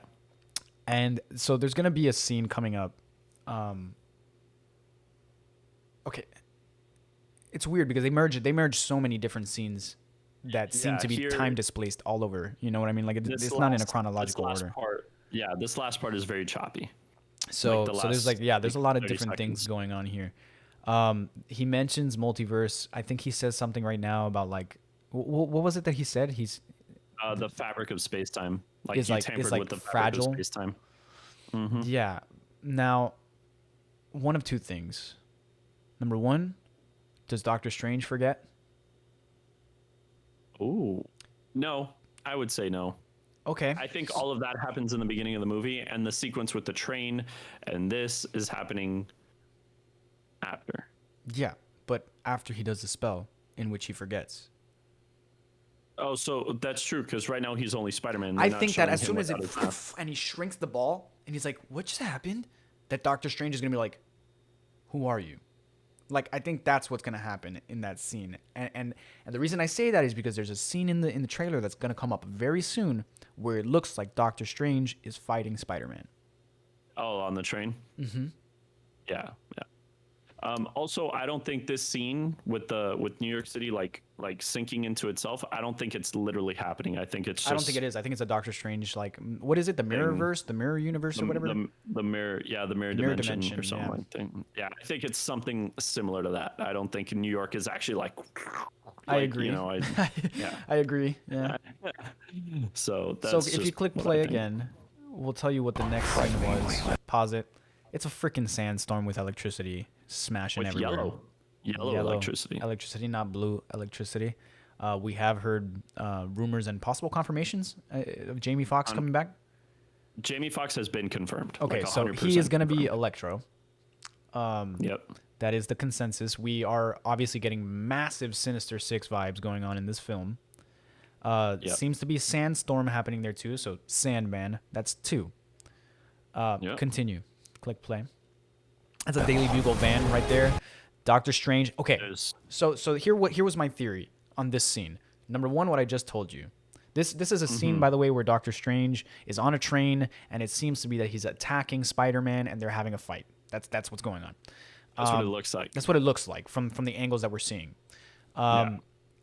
And so there's gonna be a scene coming up. Okay, it's weird because they merge so many different scenes that seem
Yeah,
to be
here-
time displaced all over. You know what I mean? Like
This
it's not in a
last-
chronological
this last
order.
Part, yeah, this last part is very choppy.
So
the
so there's
last,
there's a lot of
30
different things
seconds.
going on here. He mentions multiverse. I think he says something right now about like what was it that he said? He's
The fabric of space time, like
Is
you
like-
tampered
is like
with the
fragile.
fabric of space time.
yeah. Now, one of two things. Number one, does Doctor Strange forget?
Ooh, no, I would say no.
Okay.
I think all of that happens in the beginning of the movie, and the sequence with the train, and this is happening after.
Yeah, but after he does the spell in which he forgets.
Oh, so that's true because right now he's only Spider-Man.
I
They're not
think that
showing
as
him
soon as it
without his mask.
and he shrinks the ball and he's like, "What just happened?" That Doctor Strange is gonna be like, "Who are you?" Like I think that's what's gonna happen in that scene. And the reason I say that is because there's a scene in the trailer that's gonna come up very soon where it looks like Doctor Strange is fighting Spider-Man.
Oh, on the train. Mm-hmm. Yeah, yeah. Also, I don't think this scene with New York City like sinking into itself. I don't think it's literally happening. I think it's just.
I don't think it is. I think it's a Doctor Strange like what is it? The Mirrorverse, the Mirror Universe, or whatever.
The mirror, yeah, the mirror,
Mirror
dimension, or
dimension,
something
yeah.
like that. Yeah, I think it's something similar to that. I don't think New York is actually like.
I agree.
You know, yeah.
I agree. Yeah.
So that's
So if you
just
click
what I
play
think.
again, we'll tell you what the next scene was. Pause it. It's a freaking sandstorm with electricity smashing
with
everywhere.
yellow electricity.
Electricity, not blue electricity. We have heard rumors and possible confirmations of Jamie Foxx coming back.
Jamie Foxx has been confirmed.
Okay,
like
so
100%
he is going to be
confirmed.
Electro.
Yep.
That is the consensus. We are obviously getting massive Sinister Six vibes going on in this film.
Yep.
Seems to be Sandstorm happening there too. So Sandman, that's two.
Yep.
Continue. Click play. That's a Daily Bugle van right there. Doctor Strange. Okay.
There's-
So here was my theory on this scene. Number one, what I just told you. This is a scene, by the way, where Doctor Strange is on a train, and it seems to be that he's attacking Spider-Man, and they're having a fight. That's what's going on.
That's what it looks like.
That's what it looks like from the angles that we're seeing.
Yeah.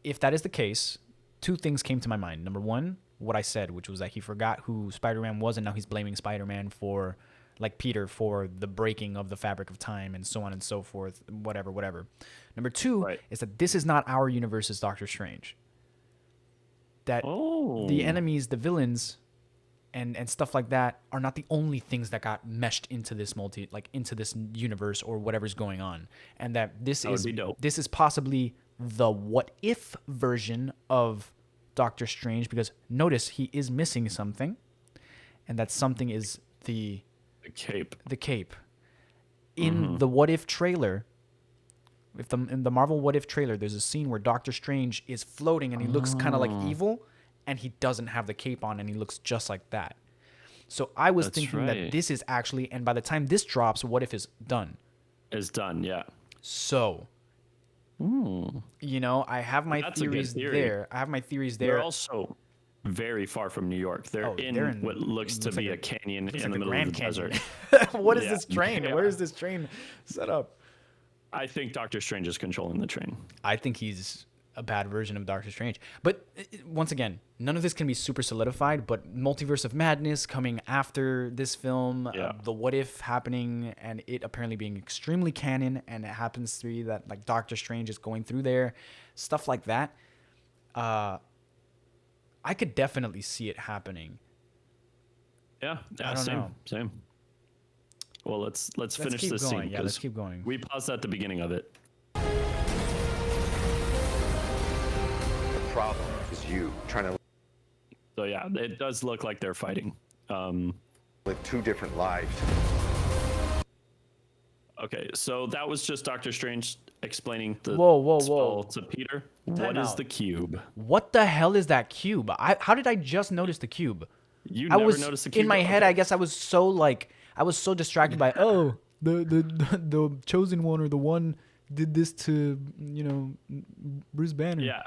If that is the case, two things came to my mind. Number one, what I said, which was that he forgot who Spider-Man was, and now he's blaming Spider-Man for, like Peter, for the breaking of the fabric of time and so on and so forth, whatever. Number two
Right.
is that this is not our universe's Doctor Strange. That
Oh.
the enemies, the villains, and stuff like that are not the only things that got meshed into this into this universe or whatever's going on, and that
That would be dope.
this is possibly the what if version of Doctor Strange, because notice he is missing something, and that something is the
The cape.
cape. In the what if trailer, in the Marvel What If trailer, there's a scene where Doctor Strange is floating and he looks kind of like evil, and he doesn't have the cape on and he looks just like that. So I was
That's
thinking that
right.
this is actually, and by the time this drops, What If is done.
Is done. Yeah.
So, you know, I have my
That's a good
theories
theory.
there. I have my theories there.
They're also very far from New York. They're,
Oh,
in,
they're in-
what looks to
looks like
be
a-
a canyon
Looks
in
like
the
the
middle of the
Grand Canyon.
desert.
What is
Yeah.
this train?
Yeah.
Where is this train set up?
I think Doctor Strange is controlling the train.
I think he's a bad version of Doctor Strange. But once again, none of this can be super solidified, but Multiverse of Madness coming after this film,
Yeah.
the What If happening, and it apparently being extremely canon, and it happens to be that like Doctor Strange is going through there, stuff like that. I could definitely see it happening.
Yeah.
I don't
same.
know.
Same. Well, let's finish
keep
this
going.
scene.
Yeah, let's
'cause
keep going.
We paused at the beginning of it.
The problem is you trying to
So yeah, it does look like they're fighting.
live two different lives.
Okay, so that was just Doctor Strange explaining the
Whoa.
spell to Peter. What is
out.
the cube?
What the hell is that cube? How did I just notice the cube?
You
I
never
was
noticed the cube?
in my head.
Okay.
I guess I was so distracted by the chosen one or the one did this to Bruce Banner.
Yeah.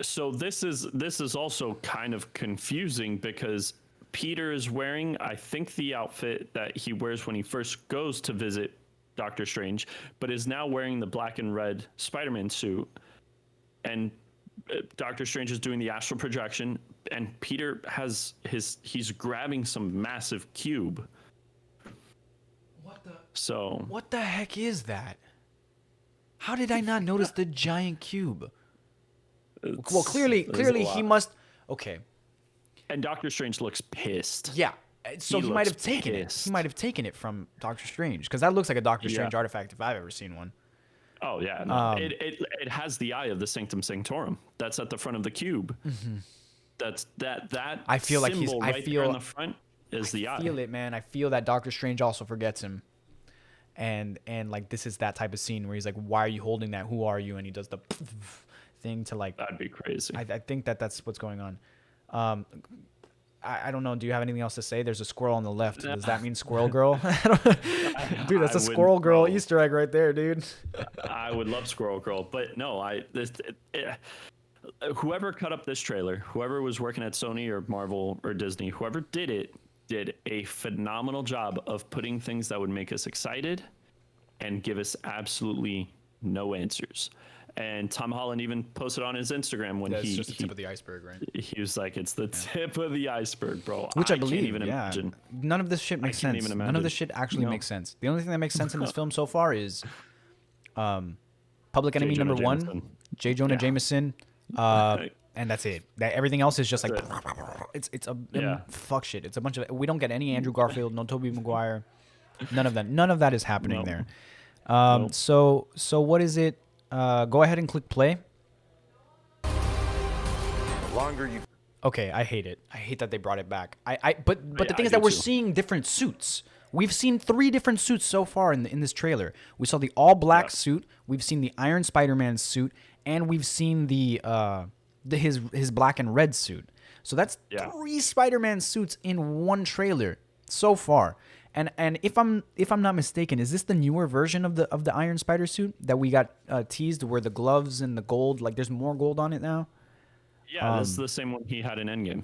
So this is also kind of confusing because Peter is wearing, I think, the outfit that he wears when he first goes to visit Doctor Strange, but is now wearing the black and red Spider-Man suit. And Doctor Strange is doing the astral projection, and Peter has he's grabbing some massive cube.
What the heck is that? How did I not notice the giant cube? Well, clearly he must. Okay.
And Doctor Strange looks pissed.
Yeah. So he might have
looks
taken it.
pissed.
He might have taken it from Doctor Strange because that looks like a Doctor
Yeah.
Strange artifact if I've ever seen one.
Oh yeah, no. It has the eye of the Sanctum Sanctorum. That's at the front of the cube. That's that.
I feel like he's.
symbol
I
right
feel.
there on the front is the eye.
Feel it, man. I feel that Doctor Strange also forgets him. And like this is that type of scene where he's like, "Why are you holding that? Who are you?" And he does the thing to like.
That'd be crazy.
I think that's what's going on. I don't know. Do you have anything else to say? There's a squirrel on the left. Does that mean Squirrel Girl? Dude, that's a Squirrel Girl Easter egg right there, dude.
I would love Squirrel Girl, but no, whoever cut up this trailer, whoever was working at Sony or Marvel or Disney, whoever did it, did a phenomenal job of putting things that would make us excited and give us absolutely no answers. And Tom Holland even posted on his Instagram when
That's
he
just the tip of the iceberg, right?
he was like, "It's the tip of the iceberg, bro."
Which I
can't
believe.
even
Yeah.
imagine.
None of this shit makes
can't
sense.
even
None of this
imagine.
shit actually
No.
makes sense. The only thing that makes sense in this film so far is, Public Enemy
Jonah
number one,
Jameson.
J. Jonah
Yeah.
Jameson, and that's it. That everything else is just like it's a
Yeah.
fuck shit. It's a bunch of we don't get any Andrew Garfield, no Tobey Maguire, none of that. None of that is happening
Nope.
there.
Nope.
So what is it? Go ahead and click play.
The longer you
Okay, I hate it. I hate that they brought it back. But the
Yeah,
thing
I
is that
do
we're
too.
seeing different suits. We've seen 3 different suits so far in this trailer. We saw the all black
Yeah.
suit. We've seen the Iron Spider-Man suit, and we've seen his black and red suit. So that's
Yeah.
3 Spider-Man suits in one trailer so far. And if I'm not mistaken, is this the newer version of the Iron Spider suit that we got teased, where the gloves and the gold, like there's more gold on it now?
Yeah, this is the same one he had in Endgame.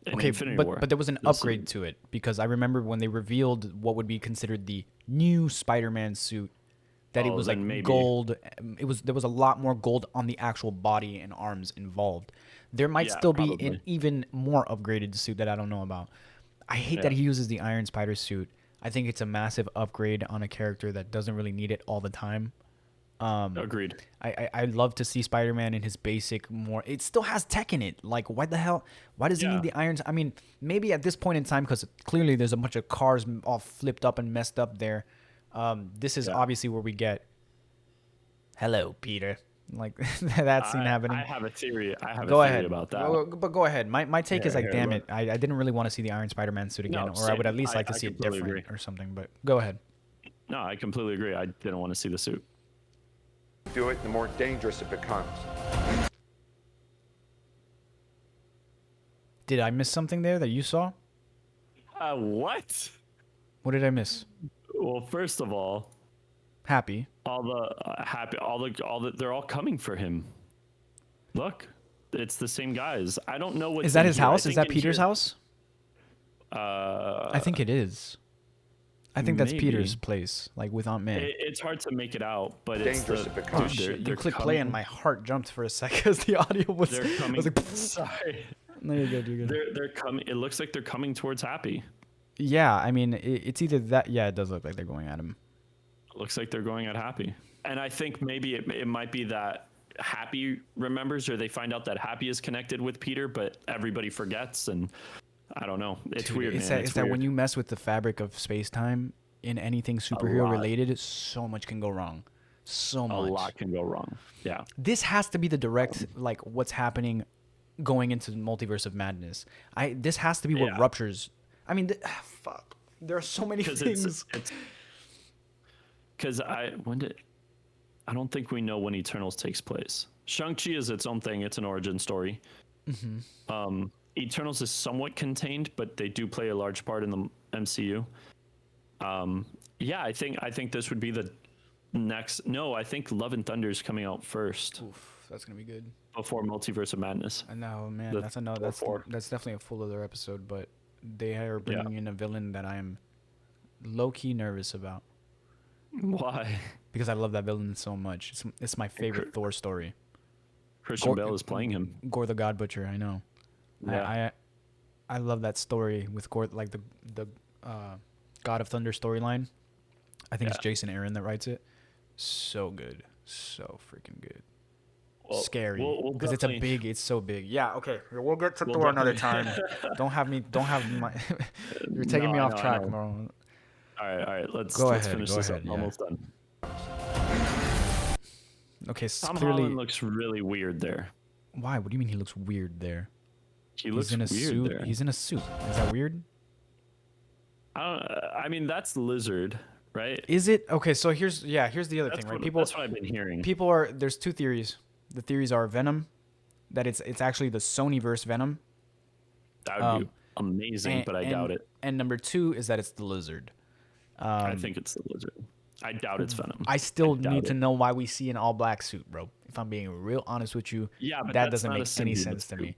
In
Okay,
Infinity War.
but there was an
This is-
upgrade to it because I remember when they revealed what would be considered the new Spider-Man suit, that it
Oh,
was like
then maybe.
gold. There was a lot more gold on the actual body and arms involved. There might
Yeah,
still be an
probably.
even more upgraded suit that I don't know about. I hate that
Yeah.
he uses the Iron Spider suit. I think it's a massive upgrade on a character that doesn't really need it all the time.
Agreed.
I'd love to see Spider-Man in his basic more. It still has tech in it. Like, why the hell? Why does he
Yeah.
need the irons? I mean, maybe at this point in time, because clearly there's a bunch of cars all flipped up and messed up there. This is
Yeah.
obviously where we get, "Hello, Peter." Like that scene happening.
I have a theory. I have
Go
a theory
ahead.
about that.
But go ahead. My take is
Here,
like,
here,
damn
look.
it. I didn't really want to see the Iron Spider-Man suit again,
No,
or I would
same.
at least like to
I
see it
completely
different
agree.
or something. But go ahead.
No, I completely agree. I didn't want to see the suit.
do it, the more dangerous it becomes.
Did I miss something there that you saw?
What?
What did I miss?
Well, first of all,
Happy.
they're all coming for him. Look, it's the same guys. I don't know what.
Is that his house? Is that Peter's house? I think it is. I think that's
maybe.
Peter's place, like with Aunt May.
It's hard to make it out, but it's
Dangerous
the
it becomes.
dude, they're-
You
they're
click play and
coming-
my heart jumped for a second because the audio was.
They're
I
coming.
was like,
Sorry.
no, you're good. You're good.
They're coming. It looks like they're coming towards Happy.
Yeah, I mean, it's either that. Yeah, it does look like they're going at him.
It looks like they're going at Happy, and I think maybe it might be that Happy remembers, or they find out that Happy is connected with Peter, but everybody forgets, and I don't know. It's
Dude,
weird,
It's
man.
that,
It's
it's that when
weird.
you mess with the fabric of space time, in anything superhero related, so much can go wrong. So much.
A lot can go wrong. Yeah.
This has to be the direct, like, what's happening going into the Multiverse of Madness. This has to be what ruptures. I mean, fuck. There are so many things.
Because I don't think we know when Eternals takes place. Shang-Chi is its own thing. It's an origin story. Eternals is somewhat contained, but they do play a large part in the MCU. I think this would be the next. No, I think Love and Thunder is coming out first.
Oof, that's gonna be good.
Before Multiverse of Madness.
I know, man. That's definitely a full other episode, but they are bringing in a villain that I am low-key nervous about.
Why?
Because I love that villain so much. It's my favorite Thor story.
Christian Bale is playing him.
Gore the God Butcher, I know. Yeah. I love that story with Gore, like the God of Thunder storyline. I think it's Jason Aaron that writes it. So good. So freaking good. Well, scary. Because it's so big. Yeah, okay. We'll get to Thor another time. Don't have my you're taking me off track, bro.
All right. Let's finish this up.
Yeah.
Almost done.
Okay, so
Tom
clearly
Holland looks really weird there.
Why? What do you mean he looks weird there?
He looks
in a
weird
suit.
there.
He's in a suit. Is that weird?
I mean, that's Lizard, right?
Is it? Okay, so here's the other thing, right?
That's what I've been hearing.
There's two theories. The theories are Venom, that it's actually the Sonyverse Venom.
That would be amazing, but I doubt it.
And number two is that it's the Lizard.
I think it's the Lizard. I doubt it's Venom.
I still need to know why we see an all-black suit, bro. If I'm being real honest with you,
but
that doesn't make any sense to me.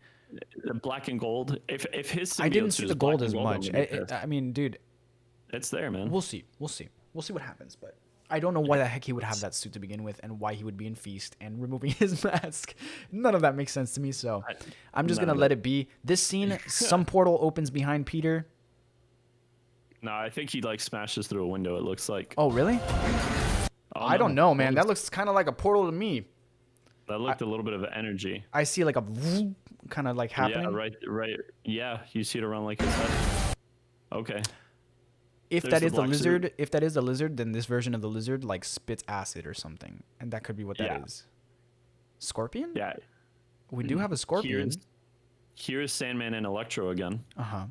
Black and gold. If his symbiote
I didn't see the gold as much.
I
I mean, dude,
it's there, man.
We'll see what happens. But I don't know why the heck he would have that suit to begin with, and why he would be in Feast and removing his mask. None of that makes sense to me. So I'm just gonna let it be. This scene, some portal opens behind Peter.
No, I think he smashes through a window. It looks like.
Oh really? I don't know, man. That looks kind of like a portal to me.
That looked a little bit of energy.
I see like a kind of like happening.
Yeah, right. Yeah, you see it around his head. Okay.
If that is the lizard, then this version of the lizard spits acid or something, and that could be what that is. Scorpion?
Yeah.
We do have a scorpion.
Here's Sandman and Electro again.
Are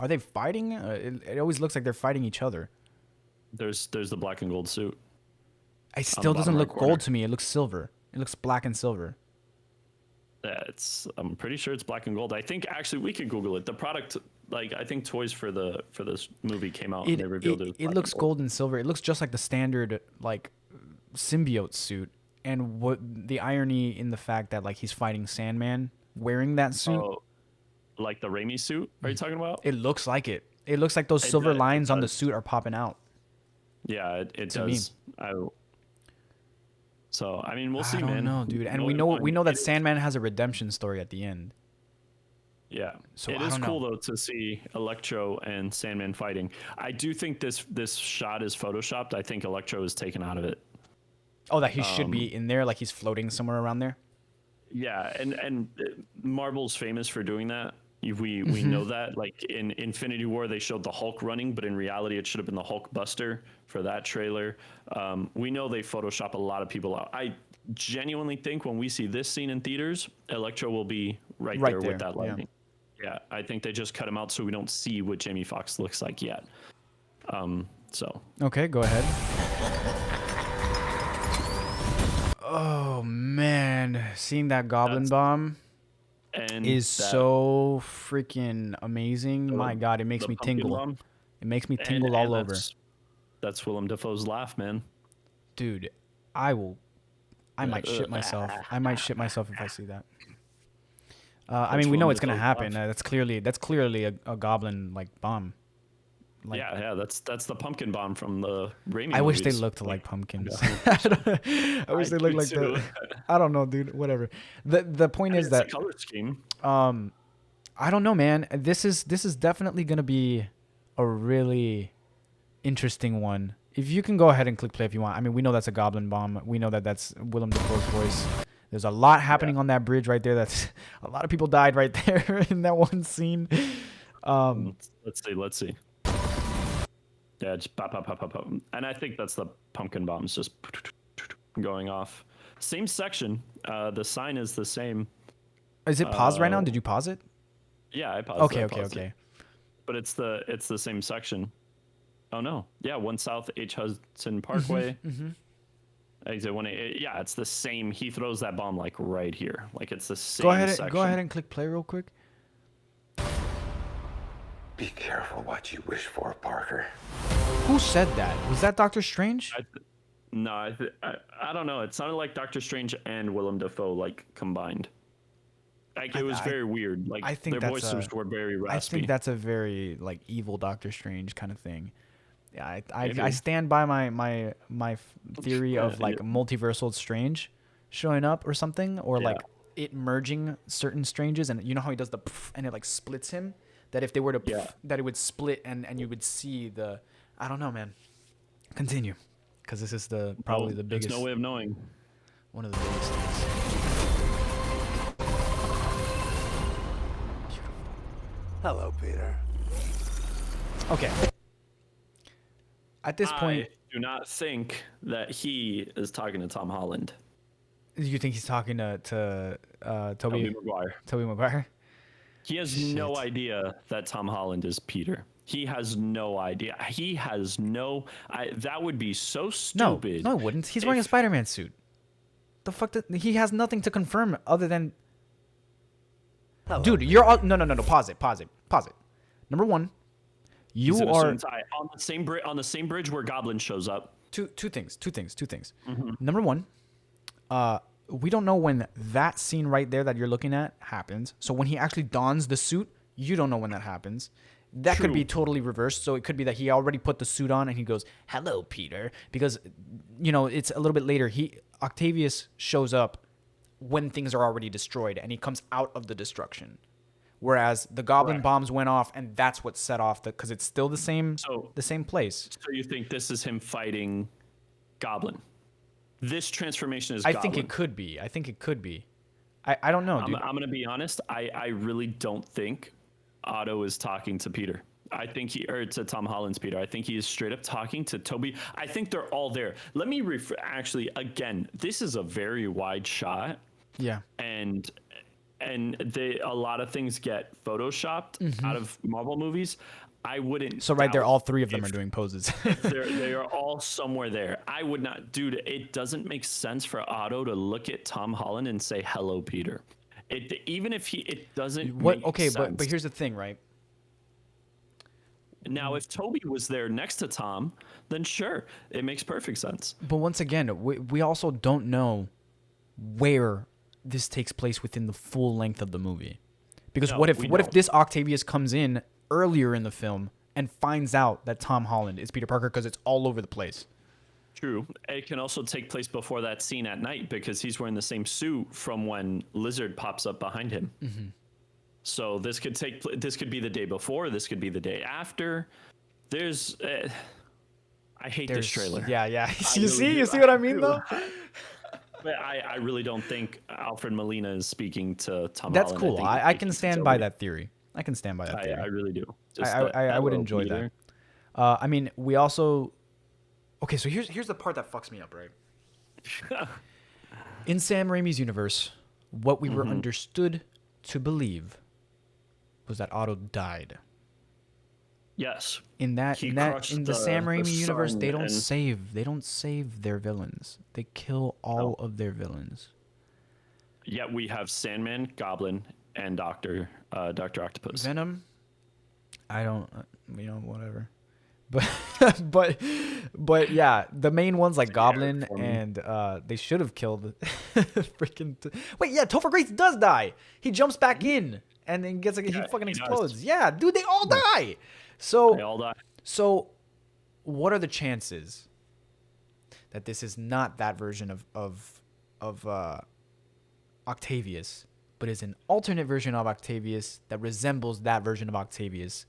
they fighting? It always looks like they're fighting each other.
There's the black and gold suit.
It still doesn't look gold to me. It looks silver. It looks black and silver.
I'm pretty sure it's black and gold. I think actually we could Google it. The product, I think toys for this movie came out and they revealed it.
It looks gold and silver. It looks just like the standard symbiote suit. And what the irony in the fact that he's fighting Sandman wearing that suit.
Oh, like the Raimi suit? Are you talking about?
It looks like it. It looks like those silver lines on the suit are popping out.
Yeah, it does. So I mean, we'll see, man.
I don't know, dude. And we know that Sandman has a redemption story at the end.
Yeah. So it is cool though to see Electro and Sandman fighting. I do think this shot is photoshopped. I think Electro is taken out of it.
Oh, that he should be in there, he's floating somewhere around there.
Yeah, and Marvel's famous for doing that. We know that. In Infinity War, they showed the Hulk running, but in reality, it should have been the Hulk Buster for that trailer. We know they Photoshop a lot of people out. I genuinely think when we see this scene in theaters, Electro will be right there with that lightning. Yeah, I think they just cut him out so we don't see what Jamie Foxx looks like yet.
Okay, go ahead. Oh man, seeing that Goblin Bomb is so freaking amazing. My God, it makes me tingle. Bomb. It makes me tingle all over.
That's Willem Dafoe's laugh, man.
Dude, I might shit myself. I might shit myself if I see that. I mean, we know it's gonna happen. That's clearly a goblin bomb.
That's the pumpkin bomb from the Raimi
I wish
movies.
they looked like pumpkins. I wish they looked like that. I don't know, dude. Whatever. The point is that
color scheme.
I don't know, man. This is definitely gonna be a really interesting one. If you can go ahead and click play if you want. I mean, we know that's a goblin bomb. We know that that's Willem Dafoe's voice. There's a lot happening on that bridge right there. That's a lot of people died right there in that one scene.
Let's see. Yeah, just pop, pop, pop, pop, pop. And I think that's the pumpkin bombs just going off. Same section. The sign is the same.
Is it paused right now? Did you pause it?
Yeah, I paused
Okay,
it.
okay, okay.
But it's the same section. Oh no. Yeah, 1 South H Hudson Parkway. Exit 1. Yeah, it's the same. He throws that bomb like right here. Like it's the same section.
Go ahead and click play real quick.
Be careful what you wish for, Parker.
Who said that? Was that Doctor Strange?
No, I don't know. It sounded like Doctor Strange and Willem Dafoe like combined. Like it was very weird. Like
I think
their voices were very raspy.
I think that's a very like evil Doctor Strange kind of thing. Yeah, I stand by my theory of like multiversal Strange showing up or something, or like it merging certain Stranges, and you know how he does the pff, and it like splits him. That if they were to pff, that it would split and you would see the. I don't know, man. Continue, because this is probably the biggest.
There's no way of knowing.
One of the biggest things.
Hello, Peter.
Okay. At this point,
I do not think that he is talking to Tom Holland.
you think he's talking to Tobey
Maguire.
Tobey Maguire?
He has no idea that Tom Holland is Peter. He has no idea. He has no. That would be so stupid.
No, it wouldn't. He's wearing a Spider-Man suit. The fuck? He has nothing to confirm other than. Hello. Dude, you're all no. Pause it. Number one, you are
on the same bridge where Goblin shows up.
Two things. Number one, we don't know when that scene right there that you're looking at happens. So when he actually dons the suit, you don't know when that happens. That could be totally reversed. So it could be that he already put the suit on and he goes, "Hello, Peter," because it's a little bit later. Octavius shows up when things are already destroyed, and he comes out of the destruction. Whereas the goblin bombs went off, and that's what set off because it's still the same place.
So you think this is him fighting Goblin? This transformation is.
I
Goblin.
think it could be. I don't know, dude.
I'm gonna be honest. I really don't think Otto is talking to Peter. I think to Tom Holland's Peter. I think he is straight up talking to Toby. I think they're all there. Let me actually, again, this is a very wide shot.
Yeah.
And a lot of things get photoshopped out of Marvel movies. I wouldn't.
So right there, all three of them are doing poses.
They are all somewhere there. I would not, dude. It doesn't make sense for Otto to look at Tom Holland and say hello, Peter. Even if it doesn't. Make sense.
but here's the thing, right?
Now, if Toby was there next to Tom, then sure, it makes perfect sense.
But once again, we also don't know where this takes place within the full length of the movie, because what if this Octavius comes in earlier in the film and finds out that Tom Holland is Peter Parker, because it's all over the place.
True. It can also take place before that scene at night because he's wearing the same suit from when Lizard pops up behind him. Mm-hmm. So this could be the day before. This could be the day after. I hate this trailer.
Yeah. You see what I mean, though?
But I really don't think Alfred Molina is speaking to Tom
That's
Holland.
cool. I can stand by that theory. I
really do.
I would enjoy that. I mean, we also. Okay, so here's the part that fucks me up, right? In Sam Raimi's universe, what we were understood to believe was that Otto died.
Yes.
In the Sam Raimi universe, they don't save their villains. They kill all of their villains.
Yet we have Sandman, Goblin, and Dr. Octopus.
Venom, I don't, whatever. But yeah, the main ones like Goblin and they should have killed freaking. Wait, yeah, Topher Grace does die. He jumps back in and then he fucking explodes. Does. Yeah, dude, they all die. So
they all die.
So, what are the chances that this is not that version of Octavius, but is an alternate version of Octavius that resembles that version of Octavius,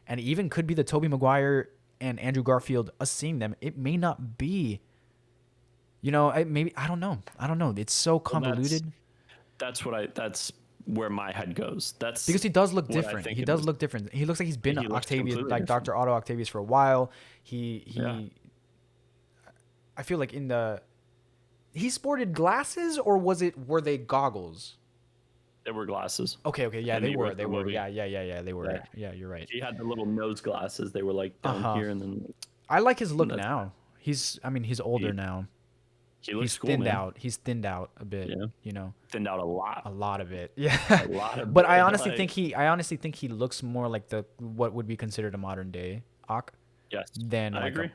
and even could be the Tobey Maguire and Andrew Garfield, us seeing them? It may not be. Maybe I don't know. It's so convoluted.
That's where my head goes. That's
because he does look
what I
different.
think
He
it
does
is.
look different. He looks like he's been
He looks
Octavius,
completely
like
different.
Dr. Otto Octavius for a while. He
Yeah.
I feel like he sported glasses, or were they goggles?
There were glasses.
Okay, yeah,
in
they
the
were.
original movie.
Yeah, they were.
Yeah.
Yeah, you're right.
He had the little nose glasses. They were like down
Uh-huh.
here, and then
I like his look
That's-
now. He's older
He-
now.
he looks
He's
cool,
thinned
man.
out. He's thinned out a bit,
Yeah.
you know.
Thinned out a lot.
A lot of it. Yeah.
A lot of
But I
it,
honestly
like-
think he looks more like what would be considered a modern day Ock
Yes,
than
I
like
agree.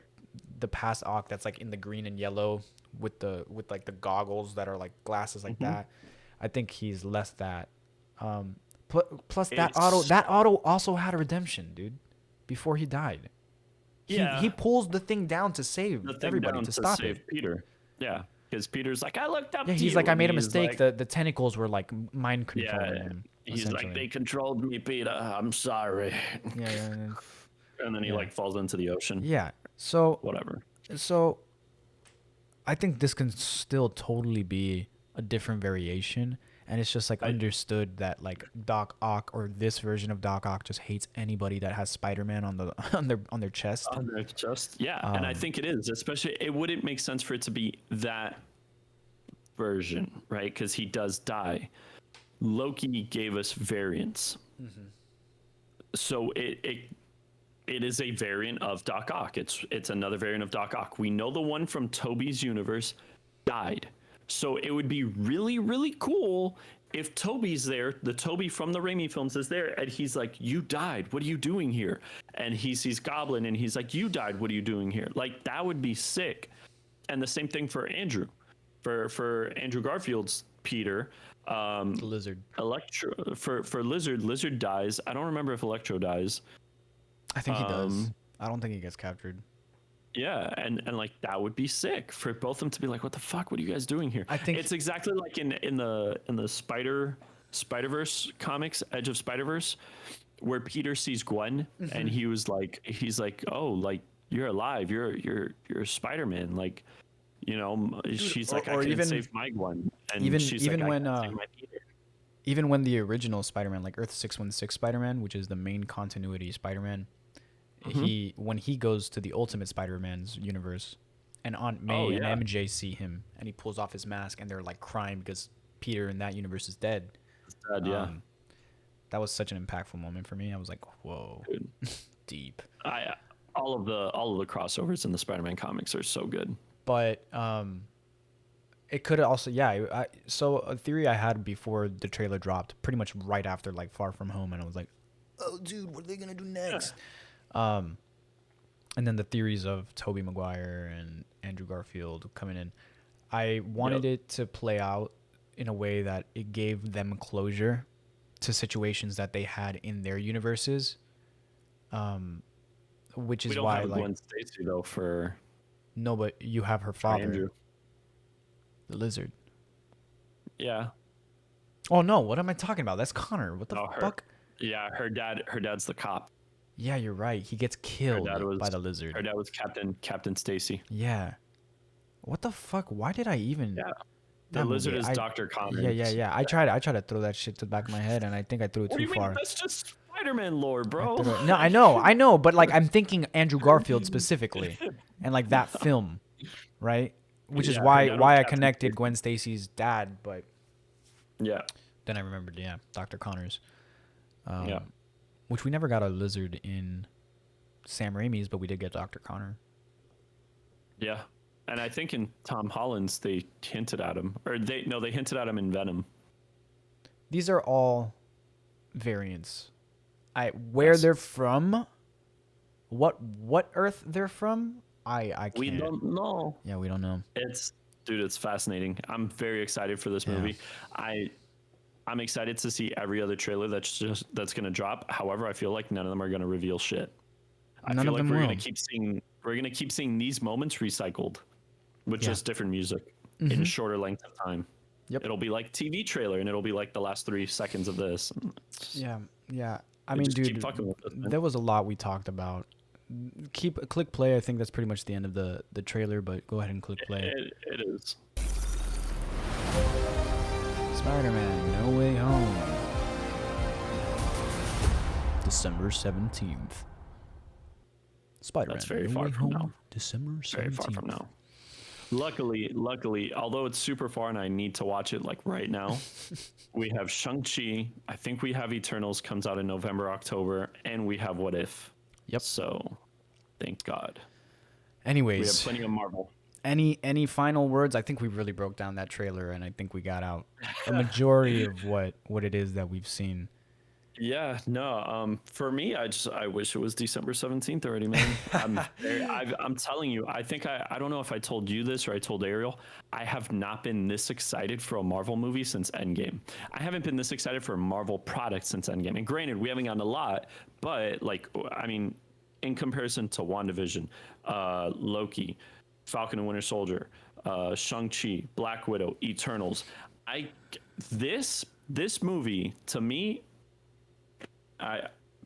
the past Ock that's like in the green and yellow with like the goggles that are like glasses like that. I think he's less that. Plus that Otto also had a redemption, dude, before he died.
Yeah.
He pulls the thing down to save
The thing
everybody
down
to stop
save
it.
Peter. Yeah, because Peter's like, I looked up.
Yeah,
to
he's
you,"
like, I
and
made a
he's
mistake.
like-
The tentacles were like mind controlling
yeah,
him.
he's like,
essentially.
they controlled me, Peter. I'm sorry.
Yeah.
And then he like falls into the ocean.
Yeah. So
Whatever.
I think this can still totally be a different variation, and it's just like understood that like Doc Ock or this version of Doc Ock just hates anybody that has Spider-Man on the on their chest.
On their chest. Yeah, and I think it is. Especially, it wouldn't make sense for it to be that version, right? Because he does die. Loki gave us variants, so it is a variant of Doc Ock. It's another variant of Doc Ock. We know the one from Toby's universe died, so it would be really, really cool if Toby's there. The Toby from the Raimi films is there, and he's like, "You died. What are you doing here?" And he sees Goblin, and he's like, "You died. What are you doing here?" Like, that would be sick. And the same thing for Andrew, for Andrew Garfield's Peter.
The lizard.
Electro for Lizard dies. I don't remember if Electro dies.
I think he does. I don't think he gets captured.
Yeah, and like that would be sick for both of them to be like, "What the fuck? What are you guys doing here?"
I think
it's exactly like in the Spider-Verse comics, Edge of Spider-Verse, where Peter sees Gwen and he's like, "Oh, like you're alive. You're Spider-Man." Like, you know, she's like, "I can't save my Gwen," and she's like, "I can't save my Peter."
Even when the original Spider-Man, like Earth 616 Spider-Man, which is the main continuity Spider-Man, when he goes to the Ultimate Spider-Man's universe, and Aunt May and MJ see him, and he pulls off his mask, and they're like crying because Peter in that universe is dead.
Yeah.
That was such an impactful moment for me. I was like, whoa,
Dude.
deep.
All of the crossovers in the Spider-Man comics are so good.
But it could also, so a theory I had before the trailer dropped, pretty much right after like Far From Home, and I was like, oh dude, what are they gonna do next? And then the theories of Tobey Maguire and Andrew Garfield coming in, I wanted it to play out in a way that it gave them closure to situations that they had in their universes, which is
We don't
why
have a
like
Gwen Stacy though for
no, but you have her father,
Andrew.
the lizard.
Yeah.
Oh no, what am I talking about? That's Connor. What the fuck?
Yeah, her dad's the cop.
Yeah, you're right. He gets killed
dad was-
by the lizard.
Her dad was Captain Stacy.
Yeah. What the fuck? Why did I even?
Yeah. The
That
lizard
movie,
is
I-
Dr. Connors.
Yeah. I tried to throw that shit to the back of my head, and I think I threw it
What do
too
you mean?
far.
That's just Spider-Man lore, bro.
No, I know, but like I'm thinking Andrew Garfield specifically, and like that film, right? Which is
Yeah,
why
her dad
I
was Captain
connected
Stacy.
Gwen Stacy's dad, but
Yeah.
then I remembered, Dr. Connors.
Yeah.
Which we never got a lizard in Sam Raimi's, but we did get Dr. Connor.
Yeah. And I think in Tom Holland's they hinted at him. Or they hinted at him in Venom.
These are all variants. Where they're from, what Earth they're from, I can't.
We don't know.
Yeah, we don't know.
It's fascinating. I'm very excited for this movie. I'm excited to see every other trailer that's gonna drop. However, I feel like none of them are gonna reveal shit. I
None
feel
of
like
them
we're
will.
gonna keep seeing these moments recycled with just different music in shorter length of time.
Yep.
It'll be like TV trailer, and it'll be like the last 3 seconds of this.
Yeah. I
They
mean,
just keep
dude,
fucking with us, man.
there was a lot we talked about. Click play. I think that's pretty much the end of the trailer, but go ahead and click play.
It is.
Spider-Man No Way Home. December 17th. Spider-Man
That's very
No
far
Way
from
Home,
now.
December 17th.
Very far from now. Luckily, although it's super far and I need to watch it like right now, we have Shang-Chi. I think we have Eternals comes out in November, October, and we have What If.
Yep.
So, thank God.
Anyways,
We have plenty of Marvel.
any final words? I think we really broke down that trailer, and I think we got out a majority of what it is that we've seen.
Yeah, no. For me, I wish it was December 17th already, man. I'm telling you, I think I don't know if I told you this or I told Ariel. I have not been this excited for a Marvel movie since Endgame. I haven't been this excited for a Marvel product since Endgame. And granted, we haven't gotten a lot, but like, I mean, in comparison to WandaVision, Loki, Falcon and Winter Soldier, Shang-Chi, Black Widow, Eternals, this movie to me.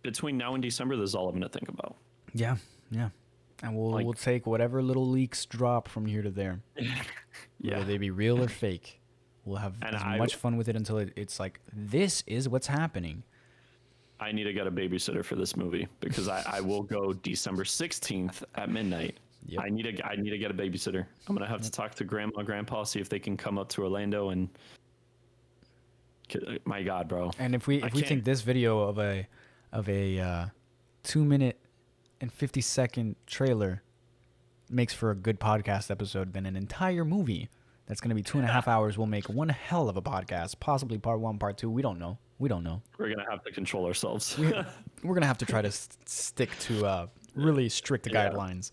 Between now and December, this is all I'm going to think about.
Yeah, and we'll take whatever little leaks drop from here to there. Whether they be real or fake, we'll have as much fun with it until it's like, this is what's happening.
I need to get a babysitter for this movie because I will go December 16th at midnight. Yep. I need to get a babysitter. I'm gonna have to talk to grandma, grandpa, see if they can come up to Orlando and. My God, bro!
And if we think this video of a 2-minute and 50-second trailer makes for a good podcast episode, then an entire movie that's going to be 2.5 hours will make one hell of a podcast. Possibly part 1, part 2. We don't know. We're gonna have to
control ourselves.
we're gonna have to try to stick to really strict guidelines.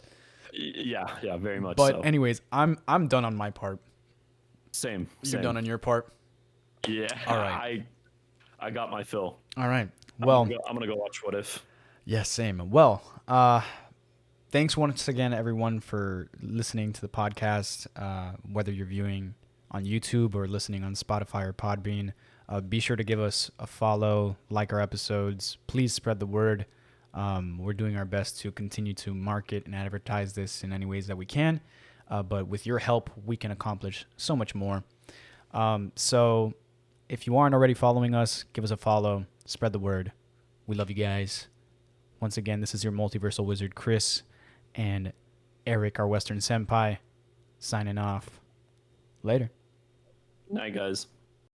Yeah, very much.
But
so.
anyways, I'm done on my part.
Same.
You're done on your part.
Yeah.
All right.
I got my fill.
All right. Well,
I'm gonna go watch What If.
Yes, same. Well, thanks once again, everyone, for listening to the podcast. Whether you're viewing on YouTube or listening on Spotify or Podbean, be sure to give us a follow, like our episodes. Please spread the word. We're doing our best to continue to market and advertise this in any ways that we can. But with your help, we can accomplish so much more. So if you aren't already following us, give us a follow. Spread the word. We love you guys. Once again, this is your multiversal wizard, Chris, and Eric, our Western senpai, signing off. Later.
Night, guys.